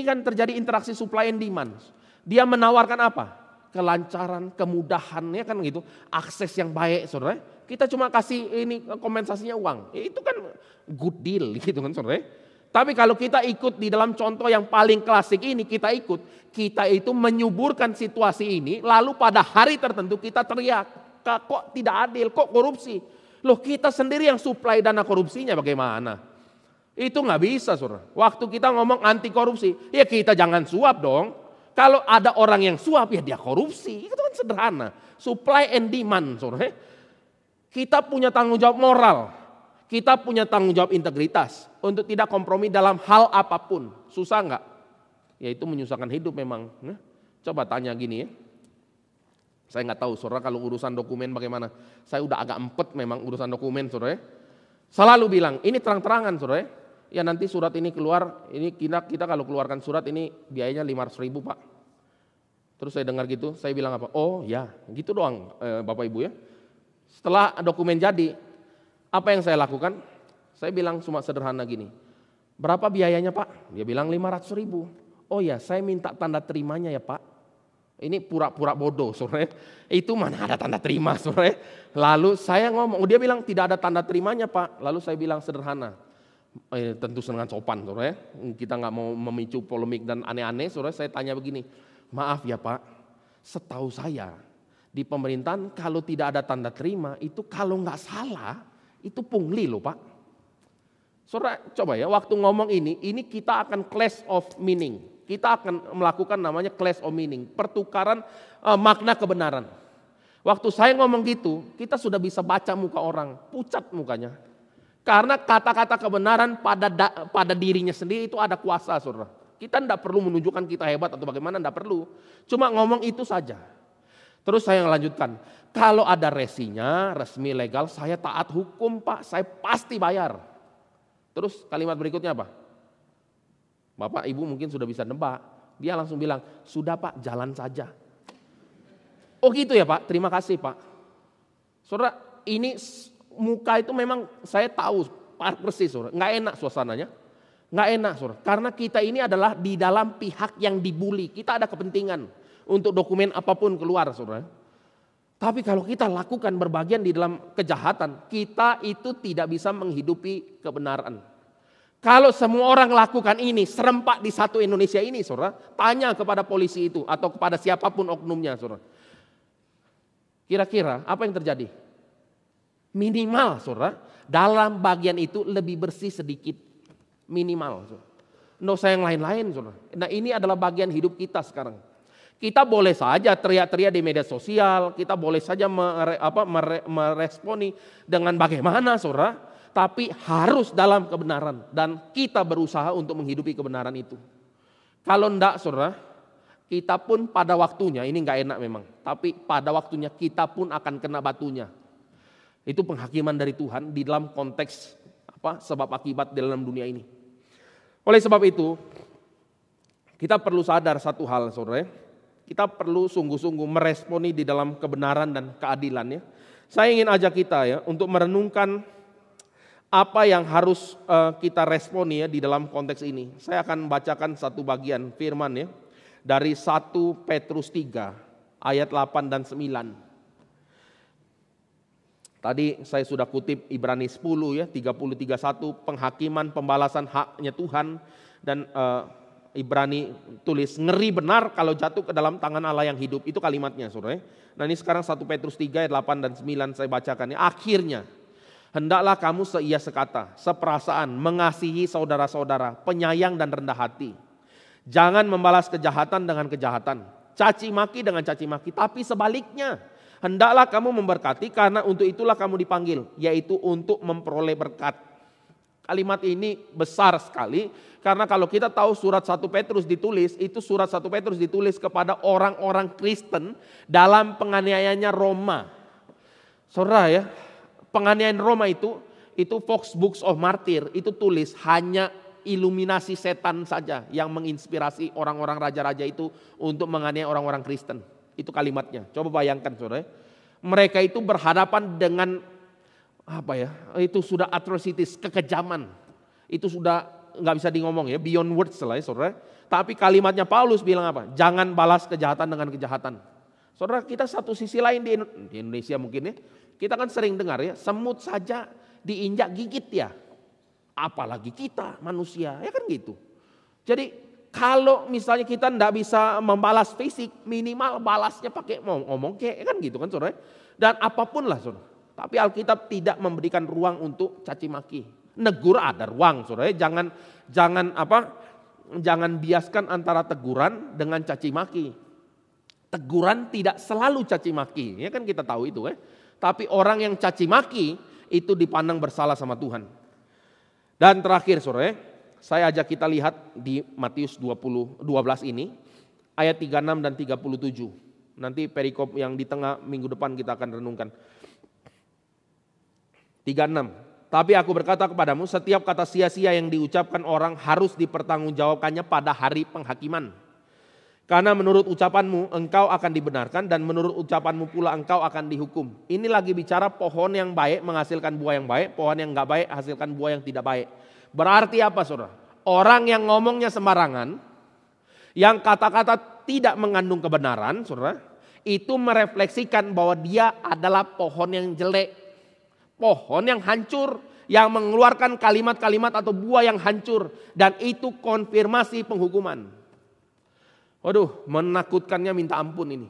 kan terjadi interaksi supply and demand. Dia menawarkan apa? Kelancaran, kemudahannya kan gitu, akses yang baik saudara. Kita cuma kasih ini kompensasinya uang, itu kan good deal gitu kan saudara. Tapi kalau kita ikut di dalam contoh yang paling klasik ini, kita itu menyuburkan situasi ini, lalu pada hari tertentu kita teriak, kok tidak adil, kok korupsi. Loh kita sendiri yang supply dana korupsinya bagaimana? Itu nggak bisa saudara. Waktu kita ngomong anti korupsi, ya kita jangan suap dong. Kalau ada orang yang suap, ya dia korupsi. Itu kan sederhana. Supply and demand saudara. Kita punya tanggung jawab moral. Kita punya tanggung jawab integritas untuk tidak kompromi dalam hal apapun. Susah enggak? Ya itu menyusahkan hidup memang. Nah, coba tanya gini ya. Saya enggak tahu saudara kalau urusan dokumen bagaimana. Saya udah agak empet memang urusan dokumen saudara. Selalu bilang ini terang-terangan saudara. Ya nanti surat ini keluar, ini kita kalau keluarkan surat ini biayanya 500 ribu Pak. Terus saya dengar gitu, saya bilang apa? Oh ya gitu doang Bapak Ibu ya. Setelah dokumen jadi, apa yang saya lakukan? Saya bilang cuma sederhana gini. Berapa biayanya Pak? Dia bilang 500 ribu. Oh ya saya minta tanda terimanya ya Pak. Ini pura-pura bodoh sore. Itu mana ada tanda terima sore. Lalu saya ngomong, dia bilang tidak ada tanda terimanya Pak. Lalu saya bilang sederhana. Tentu dengan sopan sore. Kita nggak mau memicu polemik dan aneh-aneh sore. Saya tanya begini. Maaf ya Pak. Setahu saya di pemerintahan kalau tidak ada tanda terima itu kalau nggak salah itu pungli loh Pak. Saudara coba ya waktu ngomong ini kita akan clash of meaning. Kita akan melakukan namanya clash of meaning. Pertukaran makna kebenaran. Waktu saya ngomong gitu kita sudah bisa baca muka orang. Pucat mukanya. Karena kata-kata kebenaran pada dirinya sendiri itu ada kuasa, saudara. Kita tidak perlu menunjukkan kita hebat atau bagaimana, tidak perlu. Cuma ngomong itu saja. Terus saya lanjutkan. Kalau ada resinya, resmi legal, saya taat hukum Pak, saya pasti bayar. Terus kalimat berikutnya apa? Bapak Ibu mungkin sudah bisa nebak. Dia langsung bilang, sudah Pak, jalan saja. Oh gitu ya Pak, terima kasih Pak. Saudara, ini muka itu memang saya tahu persis, saudara. Nggak enak suasananya, nggak enak, saudara. Karena kita ini adalah di dalam pihak yang dibully. Kita ada kepentingan untuk dokumen apapun keluar, saudara. Tapi kalau kita lakukan berbagian di dalam kejahatan, kita itu tidak bisa menghidupi kebenaran. Kalau semua orang lakukan ini serempak di satu Indonesia ini, saudara, tanya kepada polisi itu atau kepada siapapun oknumnya, saudara. Kira-kira apa yang terjadi? Minimal, saudara, dalam bagian itu lebih bersih sedikit. Minimal, saudara. Nggak usah yang lain-lain, saudara. Nah ini adalah bagian hidup kita sekarang. Kita boleh saja teriak-teriak di media sosial, kita boleh saja meresponi dengan bagaimana, saudara. Tapi harus dalam kebenaran dan kita berusaha untuk menghidupi kebenaran itu. Kalau enggak, saudara, kita pun pada waktunya, ini enggak enak memang, tapi pada waktunya kita pun akan kena batunya. Itu penghakiman dari Tuhan di dalam konteks sebab akibat di dalam dunia ini. Oleh sebab itu, kita perlu sadar satu hal, saudara. Kita perlu sungguh-sungguh meresponi di dalam kebenaran dan keadilan ya. Saya ingin ajak kita ya untuk merenungkan apa yang harus kita responi ya di dalam konteks ini. Saya akan bacakan satu bagian firman ya dari 1 Petrus 3 ayat 8 dan 9. Tadi saya sudah kutip Ibrani 10 ya 30-31 penghakiman pembalasan haknya Tuhan dan Ibrani tulis ngeri benar kalau jatuh ke dalam tangan Allah yang hidup. Itu kalimatnya saudara. Nah ini sekarang 1 Petrus 3 ayat 8 dan 9 saya bacakan ya. Akhirnya hendaklah kamu seia sekata, seperasaan, mengasihi saudara-saudara, penyayang dan rendah hati. Jangan membalas kejahatan dengan kejahatan, caci maki dengan caci maki, tapi sebaliknya. Hendaklah kamu memberkati karena untuk itulah kamu dipanggil, yaitu untuk memperoleh berkat. Kalimat ini besar sekali, karena kalau kita tahu surat 1 Petrus ditulis, itu surat 1 Petrus ditulis kepada orang-orang Kristen dalam penganiayaannya Roma. Saudara ya, penganiayaan Roma itu Fox Books of Martyr itu tulis hanya iluminasi setan saja yang menginspirasi orang-orang raja-raja itu untuk menganiaya orang-orang Kristen. Itu kalimatnya. Coba bayangkan saudara. Mereka itu berhadapan dengan itu sudah atrocities, kekejaman. Itu sudah nggak bisa ngomong ya, beyond words lah ya saudara. Tapi kalimatnya Paulus bilang apa? Jangan balas kejahatan dengan kejahatan. Saudara, kita satu sisi lain di Indonesia mungkin ya. Kita kan sering dengar ya, semut saja diinjak gigit ya. Apalagi kita manusia, ya kan gitu. Jadi kalau misalnya kita tidak bisa membalas fisik, minimal balasnya pakai ngomong kayak kan gitu kan saudara. Dan apapun lah saudara. Tapi Alkitab tidak memberikan ruang untuk caci maki. Negur ada ruang saudara. Jangan biaskan antara teguran dengan caci maki. Teguran tidak selalu caci maki, ya kan kita tahu itu ya. Tapi orang yang caci maki itu dipandang bersalah sama Tuhan. Dan terakhir saudara, saya ajak kita lihat di Matius 12 ini ayat 36 dan 37. Nanti perikop yang di tengah minggu depan kita akan renungkan. 36. Tapi aku berkata kepadamu, setiap kata sia-sia yang diucapkan orang harus dipertanggungjawabkannya pada hari penghakiman. Karena menurut ucapanmu engkau akan dibenarkan dan menurut ucapanmu pula engkau akan dihukum. Ini lagi bicara pohon yang baik menghasilkan buah yang baik, pohon yang enggak baik hasilkan buah yang tidak baik. Berarti apa saudara? Orang yang ngomongnya sembarangan, yang kata-kata tidak mengandung kebenaran saudara, itu merefleksikan bahwa dia adalah pohon yang jelek. Pohon yang hancur, yang mengeluarkan kalimat-kalimat atau buah yang hancur. Dan itu konfirmasi penghukuman. Waduh, menakutkannya minta ampun ini.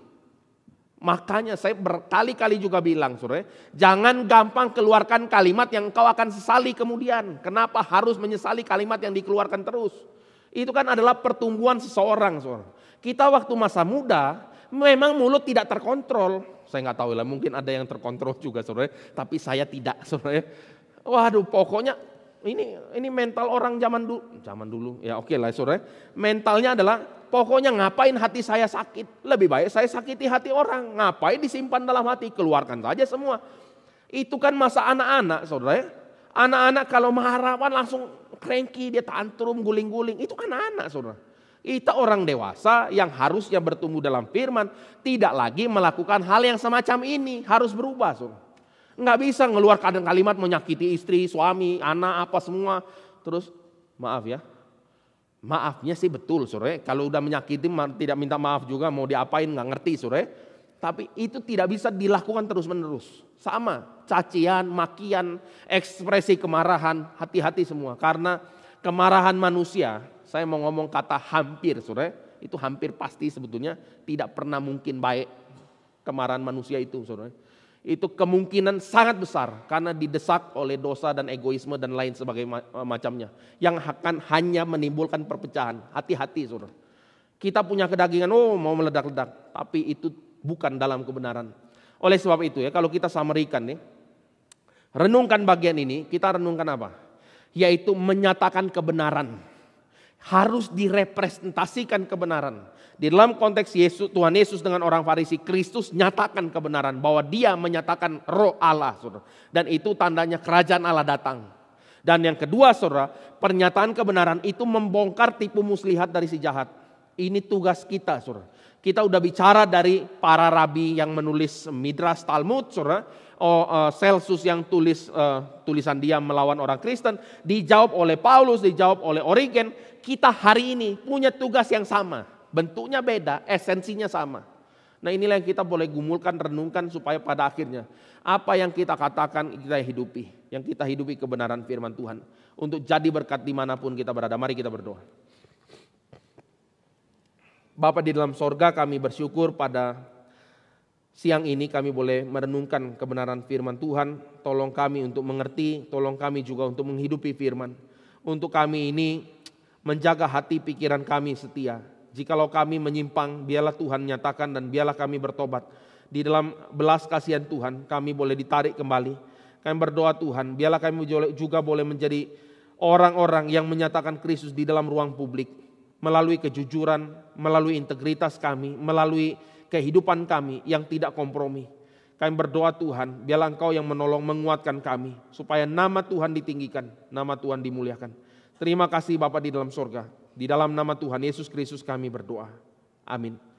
Makanya saya berkali-kali juga bilang, saudara, jangan gampang keluarkan kalimat yang kau akan sesali kemudian. Kenapa harus menyesali kalimat yang dikeluarkan terus? Itu kan adalah pertumbuhan seseorang, saudara. Kita waktu masa muda, memang mulut tidak terkontrol. Saya nggak tahu lah, mungkin ada yang terkontrol juga, saudara. Tapi saya tidak, saudara. Waduh, pokoknya ini mental orang zaman dulu. Ya oke lah saudara. Mentalnya adalah pokoknya ngapain hati saya sakit, lebih baik saya sakiti hati orang. Ngapain disimpan dalam hati, keluarkan saja semua. Itu kan masa anak-anak saudara. Anak-anak kalau marah langsung cranky, dia tantrum, guling-guling. Itu kan anak saudara. Kita orang dewasa yang harusnya bertumbuh dalam firman, tidak lagi melakukan hal yang semacam ini, harus berubah saudara. Nggak bisa ngeluarkan kalimat menyakiti istri, suami, anak, apa semua. Terus maaf ya. Maafnya sih betul sore. Kalau udah menyakiti tidak minta maaf juga, mau diapain nggak ngerti sore. Tapi itu tidak bisa dilakukan terus menerus. Sama cacian, makian, ekspresi kemarahan, hati-hati semua. Karena kemarahan manusia, saya mau ngomong kata hampir sore. Itu hampir pasti sebetulnya tidak pernah mungkin baik kemarahan manusia itu sore. Itu kemungkinan sangat besar karena didesak oleh dosa dan egoisme dan lain sebagainya macamnya. Yang akan hanya menimbulkan perpecahan. Hati-hati saudara. Kita punya kedagingan, mau meledak-ledak. Tapi itu bukan dalam kebenaran. Oleh sebab itu ya, kalau kita samarikan nih. Renungkan bagian ini, kita renungkan apa? Yaitu menyatakan kebenaran. Harus direpresentasikan kebenaran. Di dalam konteks Tuhan Yesus dengan orang Farisi, Kristus nyatakan kebenaran bahwa dia menyatakan roh Allah. Saudara. Dan itu tandanya kerajaan Allah datang. Dan yang kedua saudara, pernyataan kebenaran itu membongkar tipu muslihat dari si jahat. Ini tugas kita saudara. Kita udah bicara dari para rabi yang menulis Midrash Talmud saudara. Celsus yang tulis tulisan dia melawan orang Kristen. Dijawab oleh Paulus, dijawab oleh Origen. Kita hari ini punya tugas yang sama. Bentuknya beda, esensinya sama. Nah inilah yang kita boleh gumulkan, renungkan supaya pada akhirnya apa yang kita katakan kita hidupi. Yang kita hidupi kebenaran firman Tuhan. Untuk jadi berkat dimanapun kita berada. Mari kita berdoa. Bapa di dalam sorga, kami bersyukur pada siang ini kami boleh merenungkan kebenaran firman Tuhan. Tolong kami untuk mengerti, tolong kami juga untuk menghidupi firman. Untuk kami ini menjaga hati pikiran kami setia. Jikalau kami menyimpang, biarlah Tuhan nyatakan dan biarlah kami bertobat. Di dalam belas kasihan Tuhan, kami boleh ditarik kembali. Kami berdoa Tuhan, biarlah kami juga boleh menjadi orang-orang yang menyatakan Kristus di dalam ruang publik. Melalui kejujuran, melalui integritas kami, melalui kehidupan kami yang tidak kompromi. Kami berdoa Tuhan, biarlah Engkau yang menolong menguatkan kami. Supaya nama Tuhan ditinggikan, nama Tuhan dimuliakan. Terima kasih Bapa di dalam sorga. Di dalam nama Tuhan Yesus Kristus kami berdoa. Amin.